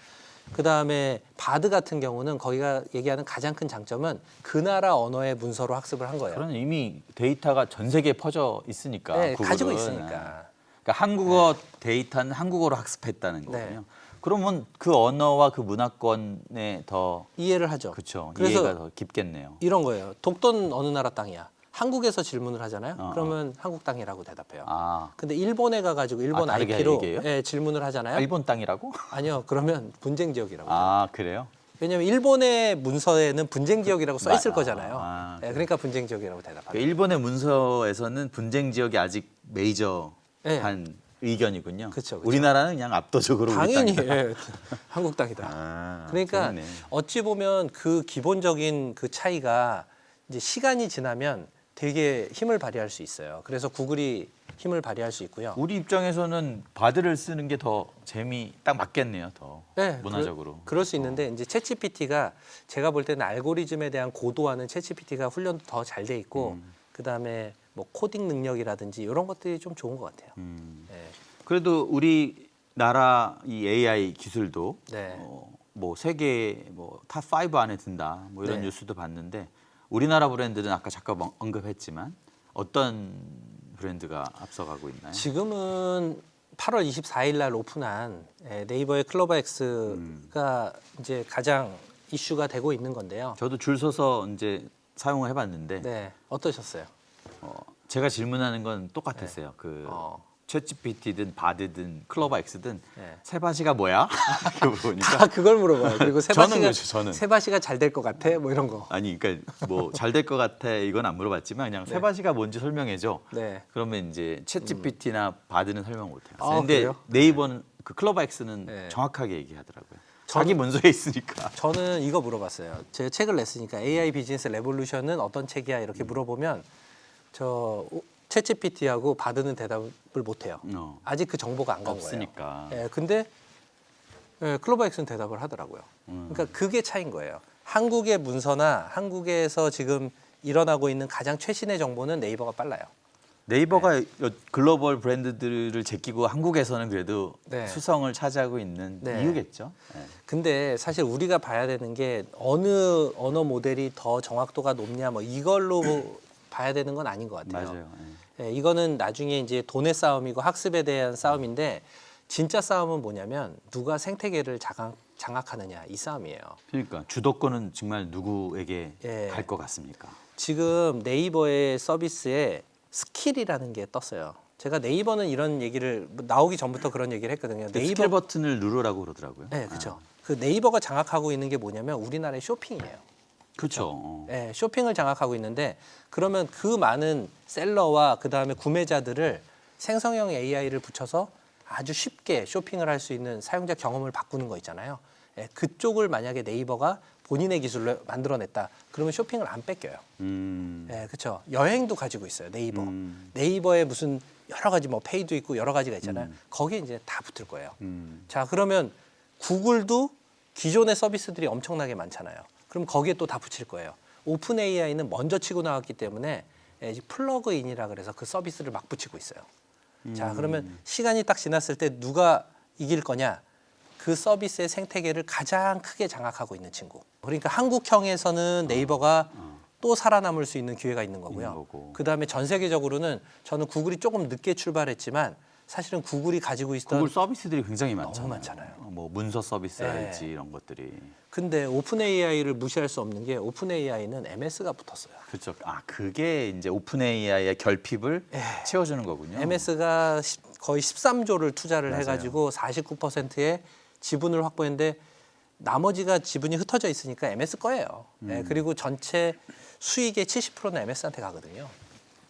그 다음에 바드 같은 경우는 거기가 얘기하는 가장 큰 장점은 그 나라 언어의 문서로 학습을 한 거예요. 그런 이미 데이터가 전 세계에 퍼져 있으니까. 네, 구글은. 가지고 있으니까. 그러니까 한국어 데이터는 한국어로 학습했다는 네. 거군요. 그러면 그 언어와 그 문화권에 더 이해를 하죠. 그렇죠. 그래서 이해가 더 깊겠네요. 이런 거예요. 독도는 어느 나라 땅이야? 한국에서 질문을 하잖아요. 어. 그러면 한국 땅이라고 대답해요. 아, 근데 일본에 가가지고 일본 다르게 IP로 얘기해요? 예, 질문을 하잖아요. 일본 땅이라고? 아니요, 그러면 분쟁 지역이라고. 해요. 아, 그래요? 왜냐하면 일본의 문서에는 분쟁 지역이라고 써 있을 아, 거잖아요. 아, 예, 그러니까 분쟁 지역이라고 그러니까 대답합니다. 일본의 문서에서는 분쟁 지역이 아직 메이저한 네. 의견이군요. 그쵸. 우리나라는 그냥 압도적으로 우리 당연히 땅이다. 예, 한국 땅이다. 아, 그러니까 재밌네. 어찌 보면 그 기본적인 그 차이가 이제 시간이 지나면 되게 힘을 발휘할 수 있어요. 그래서 구글이 힘을 발휘할 수 있고요. 우리 입장에서는 바드를 쓰는 게 더 딱 맞겠네요. 더 네, 문화적으로. 그럴 수 있는데 이제 챗GPT가 제가 볼 때는 알고리즘에 대한 고도화는 챗GPT가 훈련도 더 잘 돼 있고 그 다음에 뭐 코딩 능력이라든지 이런 것들이 좀 좋은 것 같아요. 네. 그래도 우리나라 이 AI 기술도 네. 뭐 세계 뭐탑5 안에 든다. 뭐 이런 네. 뉴스도 봤는데 우리나라 브랜드는 아까 잠깐 언급했지만 어떤 브랜드가 앞서가고 있나요? 지금은 8월 24일 날 오픈한 네이버의 클로버X가 이제 가장 이슈가 되고 있는 건데요. 저도 줄 서서 이제 사용을 해봤는데 네, 어떠셨어요? 제가 질문하는 건 똑같았어요. 그 챗GPT든 바드든 클로버X든 네. 세바시가 뭐야? 이렇게 물어보니까 다 그걸 물어봐요. 그리고 저는 그렇죠, 저는. 세바시가 잘 될 것 같아, 뭐 이런 거. 아니 그러니까 뭐 잘 될 것 같아 이건 안 물어봤지만 그냥 세바시가 뭔지 설명해줘. 네. 그러면 이제 챗GPT나 바드는 설명 못해요. 아, 근데 그래요? 네이버는 그 클로버X는 네. 정확하게 얘기하더라고요. 자기 문서에 있으니까. 저는 이거 물어봤어요. 제가 책을 냈으니까 AI 비즈니스 레볼루션은 어떤 책이야 이렇게 물어보면 저 챗GPT하고 바드는 대답을 못해요. 아직 그 정보가 안 간 거예요. 없으니까. 예, 근데 클로버엑스는 대답을 하더라고요. 그러니까 그게 차이인 거예요. 한국의 문서나 한국에서 지금 일어나고 있는 가장 최신의 정보는 네이버가 빨라요. 네이버가 글로벌 브랜드들을 제끼고 한국에서는 그래도 네. 수성을 차지하고 있는 네. 이유겠죠. 네. 근데 사실 우리가 봐야 되는 게 어느 언어 모델이 더 정확도가 높냐 뭐 이걸로 봐야 되는 건 아닌 것 같아요. 맞아요. 예, 이거는 나중에 이제 돈의 싸움이고 학습에 대한 싸움인데 진짜 싸움은 뭐냐면 누가 생태계를 장악하느냐 이 싸움이에요. 그러니까 주도권은 정말 누구에게 예. 갈 것 같습니까? 지금 네이버의 서비스에 스킬이라는 게 떴어요. 제가 네이버는 이런 얘기를 나오기 전부터 그런 얘기를 했거든요. 스킬 버튼을 누르라고 그러더라고요. 네, 그렇죠. 그 네이버가 장악하고 있는 게 뭐냐면 우리나라의 쇼핑이에요. 그렇죠. 네, 쇼핑을 장악하고 있는데 그러면 그 많은 셀러와 그 다음에 구매자들을 생성형 AI를 붙여서 아주 쉽게 쇼핑을 할 수 있는 사용자 경험을 바꾸는 거 있잖아요. 예, 그쪽을 만약에 네이버가 본인의 기술로 만들어냈다. 그러면 쇼핑을 안 뺏겨요. 예, 그렇죠. 여행도 가지고 있어요. 네이버. 네이버에 무슨 여러 가지 뭐 페이도 있고 여러 가지가 있잖아요. 거기에 이제 다 붙을 거예요. 자, 그러면 구글도 기존의 서비스들이 엄청나게 많잖아요. 그럼 거기에 또 다 붙일 거예요. 오픈 AI는 먼저 치고 나왔기 때문에 플러그인이라 그래서 그 서비스를 막 붙이고 있어요. 자, 그러면 시간이 딱 지났을 때 누가 이길 거냐? 그 서비스의 생태계를 가장 크게 장악하고 있는 친구. 그러니까 한국형에서는 네이버가 또 살아남을 수 있는 기회가 있는 거고요. 그 다음에 전 세계적으로는 저는 구글이 조금 늦게 출발했지만 사실은 구글이 가지고 있던 구글 서비스들이 굉장히 많잖아요. 너무 많잖아요. 뭐 문서 서비스랄지 네. 이런 것들이. 근데 오픈 AI를 무시할 수 없는 게 오픈 AI는 MS가 붙었어요. 그렇죠. 아 그게 이제 오픈 AI의 결핍을 채워주는 거군요. MS가 거의 13조를 투자를 맞아요. 해가지고 49%의 지분을 확보했는데 나머지가 지분이 흩어져 있으니까 MS 거예요. 예, 그리고 전체 수익의 70%는 MS한테 가거든요.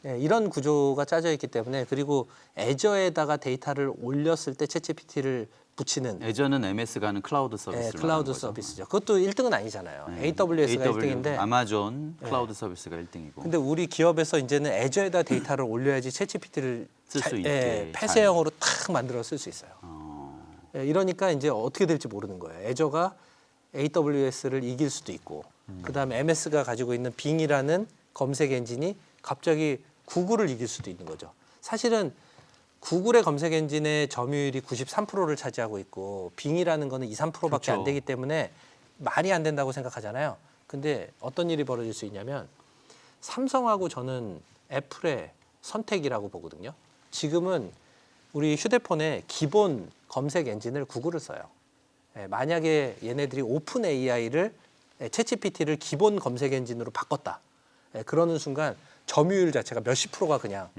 예, 이런 구조가 짜져 있기 때문에 그리고 애저에다가 데이터를 올렸을 때 챗GPT를 붙이는 예전은 MS가 하는 클라우드 서비스. 클라우드 서비스죠. 그것도 1등은 아니잖아요. AWS가 1등인데 아마존 클라우드 서비스가 1등이고. 근데 우리 기업에서 이제는 애저에다 데이터를 올려야지 챗GPT를 쓸수 있게 폐쇄형으로 탁 만들어 쓸 수 있어요. 예, 이러니까 이제 어떻게 될지 모르는 거예요. 애저가 AWS를 이길 수도 있고, 그다음에 MS가 가지고 있는 빙이라는 검색 엔진이 갑자기 구글을 이길 수도 있는 거죠. 사실은 구글의 검색 엔진의 점유율이 93%를 차지하고 있고 빙이라는 거는 2, 3%밖에 안 그렇죠. 되기 때문에 말이 안 된다고 생각하잖아요. 근데 어떤 일이 벌어질 수 있냐면 삼성하고 저는 애플의 선택이라고 보거든요. 지금은 우리 휴대폰에 기본 검색 엔진을 구글을 써요. 만약에 얘네들이 오픈 AI를 챗GPT를 기본 검색 엔진으로 바꿨다. 그러는 순간 점유율 자체가 몇십 프로가 그냥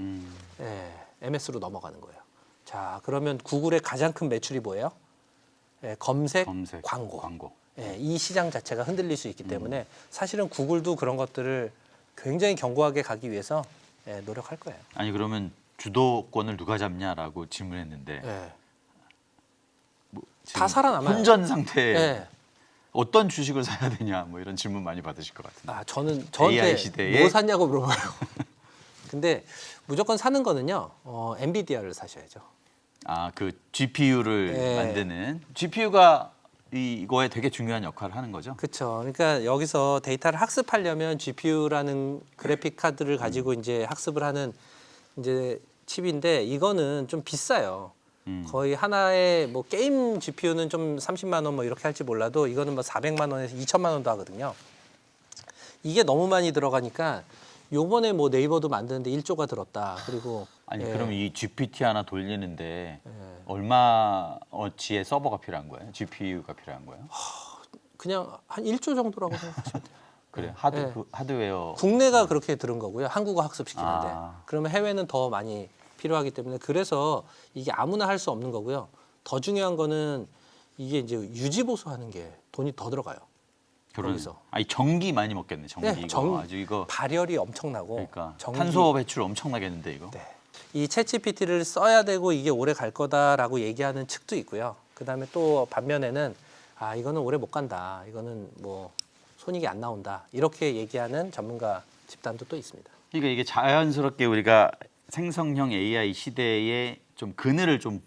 MS로 넘어가는 거예요. 자, 그러면 구글의 가장 큰 매출이 뭐예요? 검색, 광고. 이 시장 자체가 흔들릴 수 있기 때문에 사실은 구글도 그런 것들을 굉장히 견고하게 가기 위해서 노력할 거예요. 아니 그러면 주도권을 누가 잡냐라고 질문했는데 뭐 다 살아남아요. 혼전 상태에 네. 어떤 주식을 사야 되냐 뭐 이런 질문 많이 받으실 것 같은데. 아, 저는 AI 저한테 시대에? 뭐 샀냐고 물어봐요. 근데 무조건 사는 거는요. 엔비디아를 사셔야죠. 아, 그 GPU를 네. 만드는 GPU가 이거에 되게 중요한 역할을 하는 거죠. 그렇죠. 그러니까 여기서 데이터를 학습하려면 GPU라는 그래픽 카드를 가지고 이제 학습을 하는 이제 칩인데 이거는 좀 비싸요. 거의 하나에 뭐 게임 GPU는 좀 30만 원 뭐 이렇게 할지 몰라도 이거는 뭐 400만 원에서 2천만 원도 하거든요. 이게 너무 많이 들어가니까 요번에 뭐 네이버도 만드는데 1조가 들었다. 그리고 아니 예. 그럼 이 GPT 하나 돌리는데 얼마어치의 서버가 필요한 거예요? GPU가 필요한 거예요? 그냥 한 1조 정도라고 생각하시면 돼요. 그래 네. 하드웨어 국내가 그렇게 들은 거고요. 한국어 학습시키는데. 아. 그러면 해외는 더 많이 필요하기 때문에 그래서 이게 아무나 할 수 없는 거고요. 더 중요한 거는 이게 이제 유지 보수하는 게 돈이 더 들어가요. 그런 거기서. 아니 전기 많이 먹겠네. 전기 네, 이거 아주 이거 발열이 엄청나고 그러니까 전기- 탄소 배출 엄청나겠는데 이거. 네. 이 챗GPT를 써야 되고 이게 오래 갈 거다라고 얘기하는 측도 있고요. 그다음에 또 반면에는 아 이거는 오래 못 간다. 이거는 뭐 손익이 안 나온다. 이렇게 얘기하는 전문가 집단도 또 있습니다. 그러니까 이게 자연스럽게 우리가 생성형 AI 시대에 좀 그늘을 좀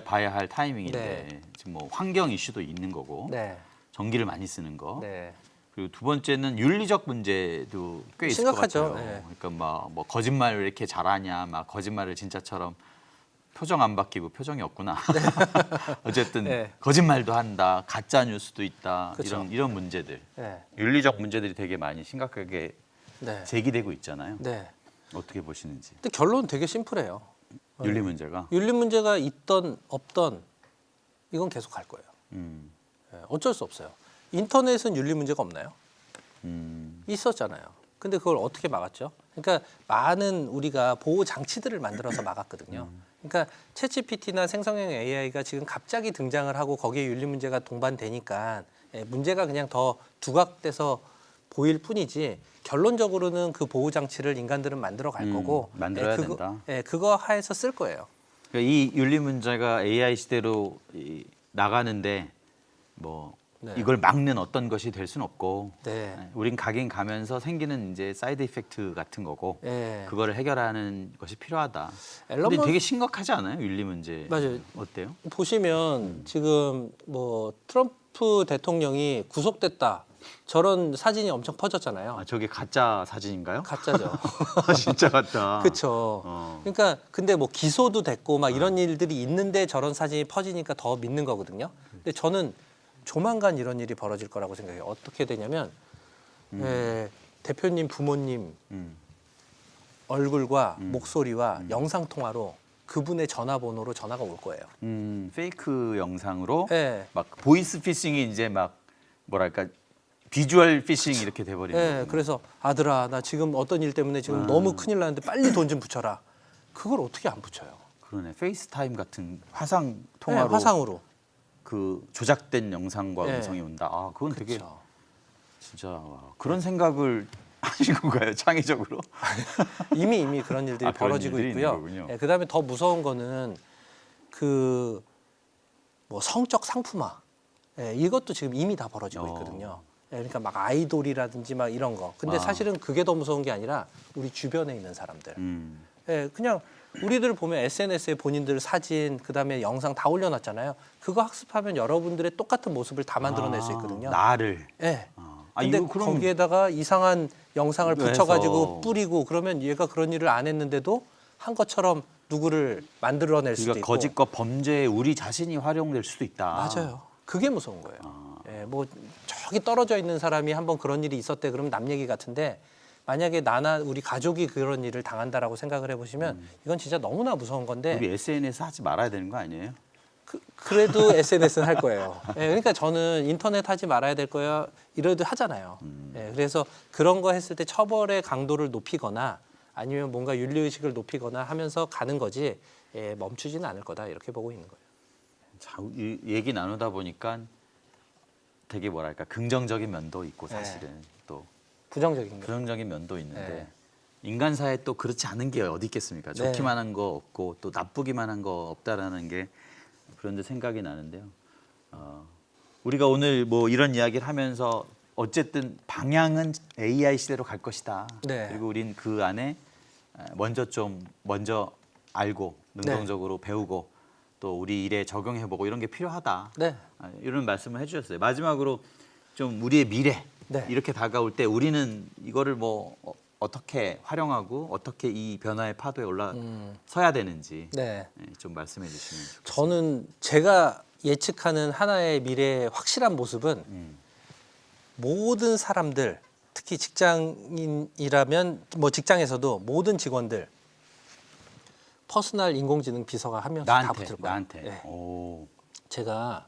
봐야 할 타이밍인데 네. 지금 뭐 환경 이슈도 있는 거고 네. 전기를 많이 쓰는 거 네. 그리고 두 번째는 윤리적 문제도 꽤 있을 심각하죠. 것 같아요. 네. 그러니까 뭐 거짓말을 왜 이렇게 잘하냐, 막 거짓말을 진짜처럼 표정 안 바뀌고 표정이 없구나. 어쨌든 네. 거짓말도 한다, 가짜 뉴스도 있다 그쵸. 이런 문제들 네. 윤리적 문제들이 되게 많이 심각하게 네. 제기되고 있잖아요. 네. 어떻게 보시는지 근데 결론은 되게 심플해요. 윤리 문제가. 윤리 문제가 있던 없던 이건 계속 갈 거예요. 음, 예, 어쩔 수 없어요. 인터넷은 윤리 문제가 없나요? 있었잖아요. 근데 그걸 어떻게 막았죠? 그러니까 많은 우리가 보호 장치들을 만들어서 막았거든요. 그러니까 챗GPT나 생성형 AI가 지금 갑자기 등장을 하고 거기에 윤리 문제가 동반되니까 문제가 그냥 더 두각돼서 보일 뿐이지 결론적으로는 그 보호 장치를 인간들은 만들어 갈 거고 만들어야 그거, 된다. 그거 하에서 쓸 거예요. 그러니까 이 윤리 문제가 AI 시대로 나가는데 뭐 네. 이걸 막는 어떤 것이 될 수는 없고 네. 우린 가긴 가면서 생기는 이제 사이드 이펙트 같은 거고 네. 그거를 해결하는 것이 필요하다. 앨런 근데 머스- 되게 심각하지 않아요? 윤리 문제. 맞아요. 어때요? 보시면 지금 뭐 트럼프 대통령이 구속됐다 저런 사진이 엄청 퍼졌잖아요. 아, 저게 가짜 사진인가요? 가짜죠. 진짜 같다. 그렇죠. 어. 그러니까 근데 뭐 기소도 됐고 막 이런 일들이 있는데 저런 사진이 퍼지니까 더 믿는 거거든요. 근데 저는 조만간 이런 일이 벌어질 거라고 생각해요. 어떻게 되냐면 대표님 부모님 음. 얼굴과 목소리와 영상 통화로 그분의 전화번호로 전화가 올 거예요. 페이크 영상으로 네. 막 보이스 피싱이 이제 막 뭐랄까 비주얼 피싱 이렇게 돼버리는 네, 거구나. 그래서 아들아 나 지금 어떤 일 때문에 지금 너무 큰일 나는데 빨리 돈 좀 붙여라. 그걸 어떻게 안 붙여요? 그러네. 페이스타임 같은 화상 네, 통화로 화상으로. 그 조작된 영상과 네. 음성이 온다. 아, 그건 되게 그렇죠. 진짜 와, 그런 생각을 하신 건가요? 창의적으로? 이미 그런 일들이 아, 그런 벌어지고 일들이 있고요. 있는 거군요. 네, 그다음에 더 무서운 거는 그 뭐 성적 상품화. 네, 이것도 지금 이미 다 벌어지고 있거든요. 네, 그러니까 막 아이돌이라든지 막 이런 거. 근데 아. 사실은 그게 더 무서운 게 아니라 우리 주변에 있는 사람들. 예, 그냥 우리들 보면 SNS에 본인들 사진, 그다음에 영상 다 올려놨잖아요. 그거 학습하면 여러분들의 똑같은 모습을 다 만들어낼 수 있거든요. 나를. 예. 근데 이거 그럼 거기에다가 이상한 영상을 해서. 붙여가지고 뿌리고 그러면 얘가 그런 일을 안 했는데도 한 것처럼 누구를 만들어낼 수도 그러니까 있고. 거짓과 범죄에 우리 자신이 활용될 수도 있다. 맞아요. 그게 무서운 거예요. 아. 예, 뭐 저기 떨어져 있는 사람이 한번 그런 일이 있었대 그러면 남 얘기 같은데 만약에 나나 우리 가족이 그런 일을 당한다라고 생각을 해보시면 이건 진짜 너무나 무서운 건데 우리 SNS 하지 말아야 되는 거 아니에요? 그래도 SNS는 할 거예요. 예, 그러니까 저는 인터넷 하지 말아야 될 거야 이래도 하잖아요. 예, 그래서 그런 거 했을 때 처벌의 강도를 높이거나 아니면 뭔가 윤리의식을 높이거나 하면서 가는 거지 예, 멈추지는 않을 거다 이렇게 보고 있는 거예요. 자, 이 얘기 나누다 보니까 되게 뭐랄까 긍정적인 면도 있고 사실은 또 부정적인 거. 부정적인 면도 있는데 네. 인간사에 또 그렇지 않은 게 어디 있겠습니까? 네. 좋기만 한 거 없고 또 나쁘기만 한 거 없다라는 게 그런데 생각이 나는데요. 우리가 오늘 뭐 이런 이야기를 하면서 어쨌든 방향은 AI 시대로 갈 것이다. 네. 그리고 우린 그 안에 먼저 알고 능동적으로 배우고 또 우리 일에 적용해보고 이런 게 필요하다. 네. 이런 말씀을 해주셨어요. 마지막으로 좀 우리의 미래 네. 이렇게 다가올 때 우리는 이거를 뭐 어떻게 활용하고 어떻게 이 변화의 파도에 올라서야 되는지 네. 좀 말씀해 주시면 좋겠습니다. 저는 제가 예측하는 하나의 미래의 확실한 모습은 모든 사람들 특히 직장인이라면 뭐 직장에서도 모든 직원들 퍼스널 인공지능 비서가 한 명씩 다 붙을 거예요. 나한테. 네. 오. 제가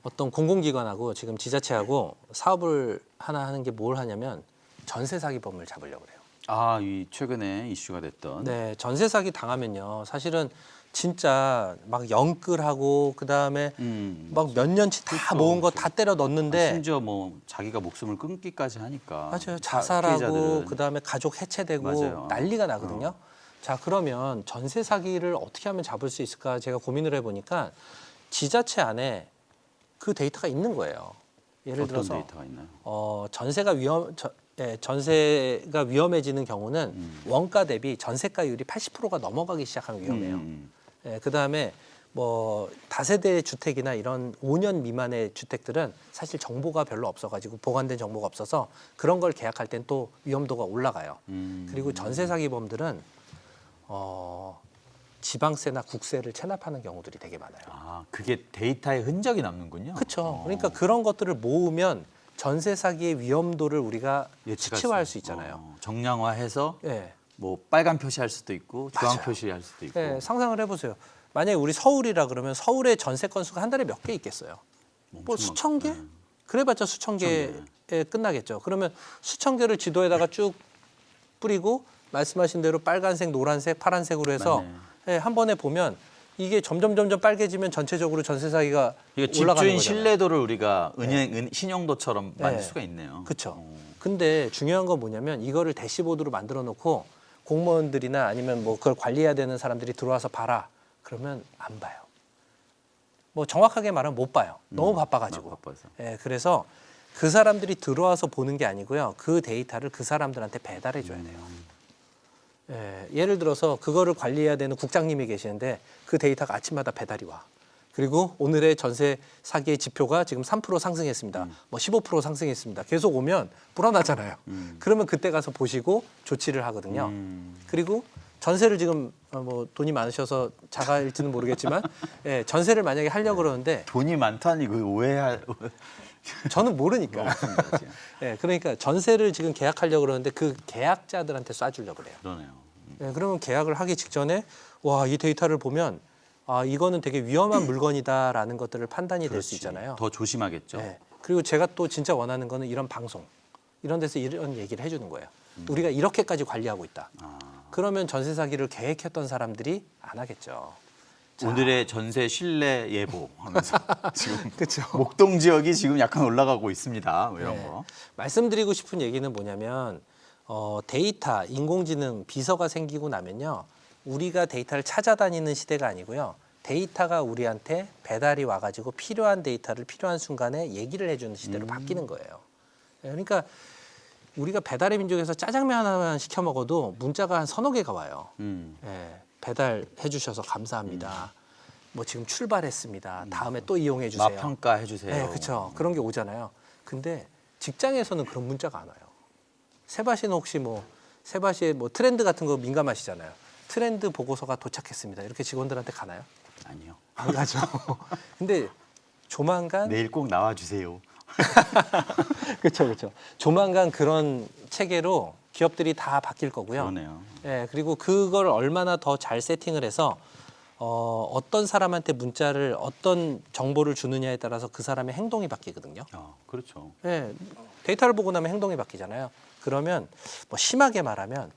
어떤 공공기관하고 지금 지자체하고 사업을 하나 하는 게 뭘 하냐면 전세 사기범을 잡으려고 그래요. 이 최근에 이슈가 됐던. 네, 전세 사기 당하면요. 사실은 진짜 막 영끌하고 그다음에 막 몇 년치 다 그렇죠, 모은 거 그렇죠. 다 때려 넣는데 심지어 뭐 자기가 목숨을 끊기까지 하니까. 맞아요. 자살하고 피해자들은. 그다음에 가족 해체되고 맞아요. 난리가 나거든요. 자, 그러면 전세 사기를 어떻게 하면 잡을 수 있을까 제가 고민을 해 보니까 지자체 안에 그 데이터가 있는 거예요. 예를 어떤 들어서 데이터가 있나요? 전세가 위험해지는 경우는 원가 대비 전세가율이 80%가 넘어가기 시작하면 위험해요. 예, 그다음에 뭐 다세대 주택이나 이런 5년 미만의 주택들은 사실 정보가 별로 없어가지고 보관된 정보가 없어서 그런 걸 계약할 땐 또 위험도가 올라가요. 그리고 전세 사기범들은 지방세나 국세를 체납하는 경우들이 되게 많아요. 그게 데이터에 흔적이 남는군요. 그렇죠. 그러니까 그런 것들을 모으면 전세 사기의 위험도를 우리가 예측할 수치화할 수 있잖아요. 정량화해서 예. 뭐 빨간 표시할 수도 있고 주황 맞아요. 표시할 수도 있고. 예, 상상을 해보세요. 만약에 우리 서울이라 그러면 서울의 전세 건수가 한 달에 몇 개 있겠어요? 뭐 엄청 수천 개? 많- 네. 그래봤자 수천 개에 끝나겠죠. 그러면 수천 개를 지도에다가 쭉 뿌리고 말씀하신 대로 빨간색, 노란색, 파란색으로 해서 맞네. 예, 한 번에 보면 이게 점점 빨개지면 전체적으로 전세 사기가 그러니까 올라가는 집주인 거잖아요. 신뢰도를 우리가 신용도처럼 만들 수가 있네요. 그렇죠. 근데 중요한 건 뭐냐면 이거를 대시보드로 만들어 놓고 공무원들이나 아니면 뭐 그걸 관리해야 되는 사람들이 들어와서 봐라. 그러면 안 봐요. 뭐 정확하게 말하면 못 봐요. 너무 바빠가지고. 바빠서. 예, 그래서 그 사람들이 들어와서 보는 게 아니고요. 그 데이터를 그 사람들한테 배달해 줘야 돼요. 예, 예를 들어서 그거를 관리해야 되는 국장님이 계시는데 그 데이터가 아침마다 배달이 와. 그리고 오늘의 전세 사기의 지표가 지금 3% 상승했습니다. 뭐 15% 상승했습니다. 계속 오면 불안하잖아요. 그러면 그때 가서 보시고 조치를 하거든요. 그리고 전세를 지금 뭐 돈이 많으셔서 자가일지는 모르겠지만 예, 전세를 만약에 하려고 그러는데 돈이 많다니 그 오해할 저는 모르니까. 예, 그러니까 전세를 지금 계약하려고 그러는데 그 계약자들한테 쏴주려고 그래요. 그러네요. 예, 그러면 계약을 하기 직전에 와, 이 데이터를 보면 이거는 되게 위험한 물건이다라는 것들을 판단이 될 수 있잖아요. 더 조심하겠죠. 예, 그리고 제가 또 진짜 원하는 거는 이런 방송, 이런 데서 이런 얘기를 해주는 거예요. 우리가 이렇게까지 관리하고 있다. 그러면 전세 사기를 계획했던 사람들이 안 하겠죠. 오늘의 전세 신뢰 예보 하면서 지금 그렇죠. 목동 지역이 지금 약간 올라가고 있습니다. 뭐 이런 네. 거. 말씀드리고 싶은 얘기는 뭐냐면 데이터, 인공지능, 비서가 생기고 나면요. 우리가 데이터를 찾아다니는 시대가 아니고요. 데이터가 우리한테 배달이 와가지고 필요한 데이터를 필요한 순간에 얘기를 해주는 시대로 바뀌는 거예요. 그러니까 우리가 배달의 민족에서 짜장면 하나만 시켜 먹어도 문자가 한 서너 개가 와요. 예, 배달해 주셔서 감사합니다. 뭐 지금 출발했습니다. 다음에 또 이용해 주세요. 맛 평가해 주세요. 네, 그렇죠. 그런 게 오잖아요. 근데 직장에서는 그런 문자가 안 와요. 세바 씨는 혹시 뭐 세바 씨의 뭐 트렌드 같은 거 민감하시잖아요. 트렌드 보고서가 도착했습니다. 이렇게 직원들한테 가나요? 아니요. 안 가죠. 근데 조만간 내일 꼭 나와주세요. 그렇죠. 조만간 그런 체계로 기업들이 다 바뀔 거고요. 그러네요. 예, 그리고 그걸 얼마나 더 잘 세팅을 해서 어떤 사람한테 문자를 어떤 정보를 주느냐에 따라서 그 사람의 행동이 바뀌거든요. 그렇죠. 예, 데이터를 보고 나면 행동이 바뀌잖아요. 그러면 뭐 심하게 말하면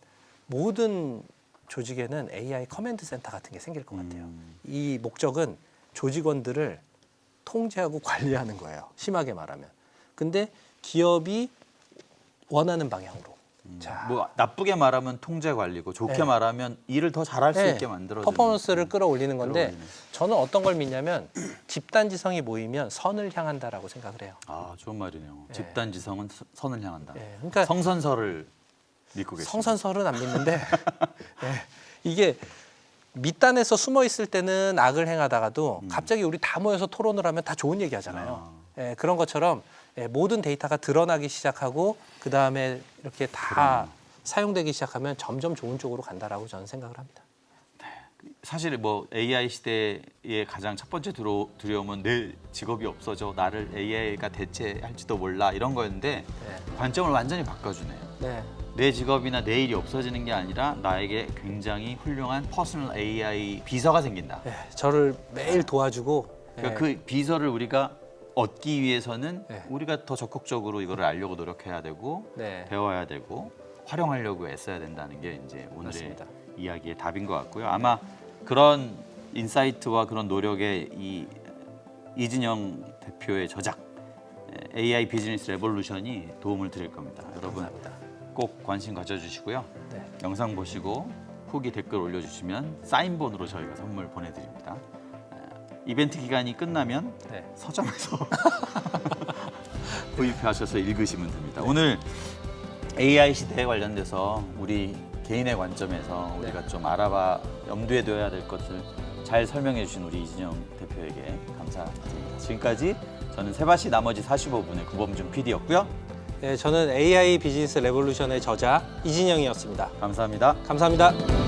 모든 조직에는 AI 커맨드 센터 같은 게 생길 것 같아요. 이 목적은 조직원들을 통제하고 관리하는 거예요. 심하게 말하면. 근데 기업이 원하는 방향으로. 자, 뭐 나쁘게 말하면 통제 관리고 좋게 네. 말하면 일을 더 잘할 수 네, 있게 만들어주는 퍼포먼스를 끌어올리는 건데 끌어올리는. 저는 어떤 걸 믿냐면 집단지성이 모이면 선을 향한다라고 생각을 해요. 좋은 말이네요. 집단지성은 선을 향한다. 예, 그러니까 성선설을 믿고 계십니다. 성선설은 안 믿는데 예, 이게 밑단에서 숨어 있을 때는 악을 행하다가도 갑자기 우리 다 모여서 토론을 하면 다 좋은 얘기 하잖아요. 예, 그런 것처럼 모든 데이터가 드러나기 시작하고 그 다음에 이렇게 다 사용되기 시작하면 점점 좋은 쪽으로 간다라고 저는 생각을 합니다. 사실 뭐 AI 시대의 가장 첫 번째 두려움은 내 직업이 없어져 나를 AI가 대체할지도 몰라 이런 거였는데 관점을 완전히 바꿔주네요. 네, 내 직업이나 내 일이 없어지는 게 아니라 나에게 굉장히 훌륭한 퍼스널 AI 비서가 생긴다. 저를 매일 도와주고 그러니까 그 비서를 우리가 얻기 위해서는 네. 우리가 더 적극적으로 이거를 알려고 노력해야 되고 네. 배워야 되고 활용하려고 애써야 된다는 게 이제 오늘의 맞습니다. 이야기의 답인 것 같고요. 아마 그런 인사이트와 그런 노력에 이 이진영 대표의 저작 AI 비즈니스 레볼루션이 도움을 드릴 겁니다. 여러분 감사합니다. 꼭 관심 가져주시고요. 네. 영상 보시고 후기 댓글 올려주시면 사인본으로 저희가 선물 보내드립니다. 이벤트 기간이 끝나면 네. 서점에서 구입하셔서 읽으시면 됩니다. 오늘 AI 시대에 관련돼서 우리 개인의 관점에서 우리가 좀 알아봐 염두에 둬야 될 것을 잘 설명해 주신 우리 이진영 대표에게 감사드립니다. 지금까지 저는 세바시 나머지 45분의 구범준 PD였고요. 네, 저는 AI 비즈니스 레볼루션의 저자 이진영이었습니다. 감사합니다. 감사합니다.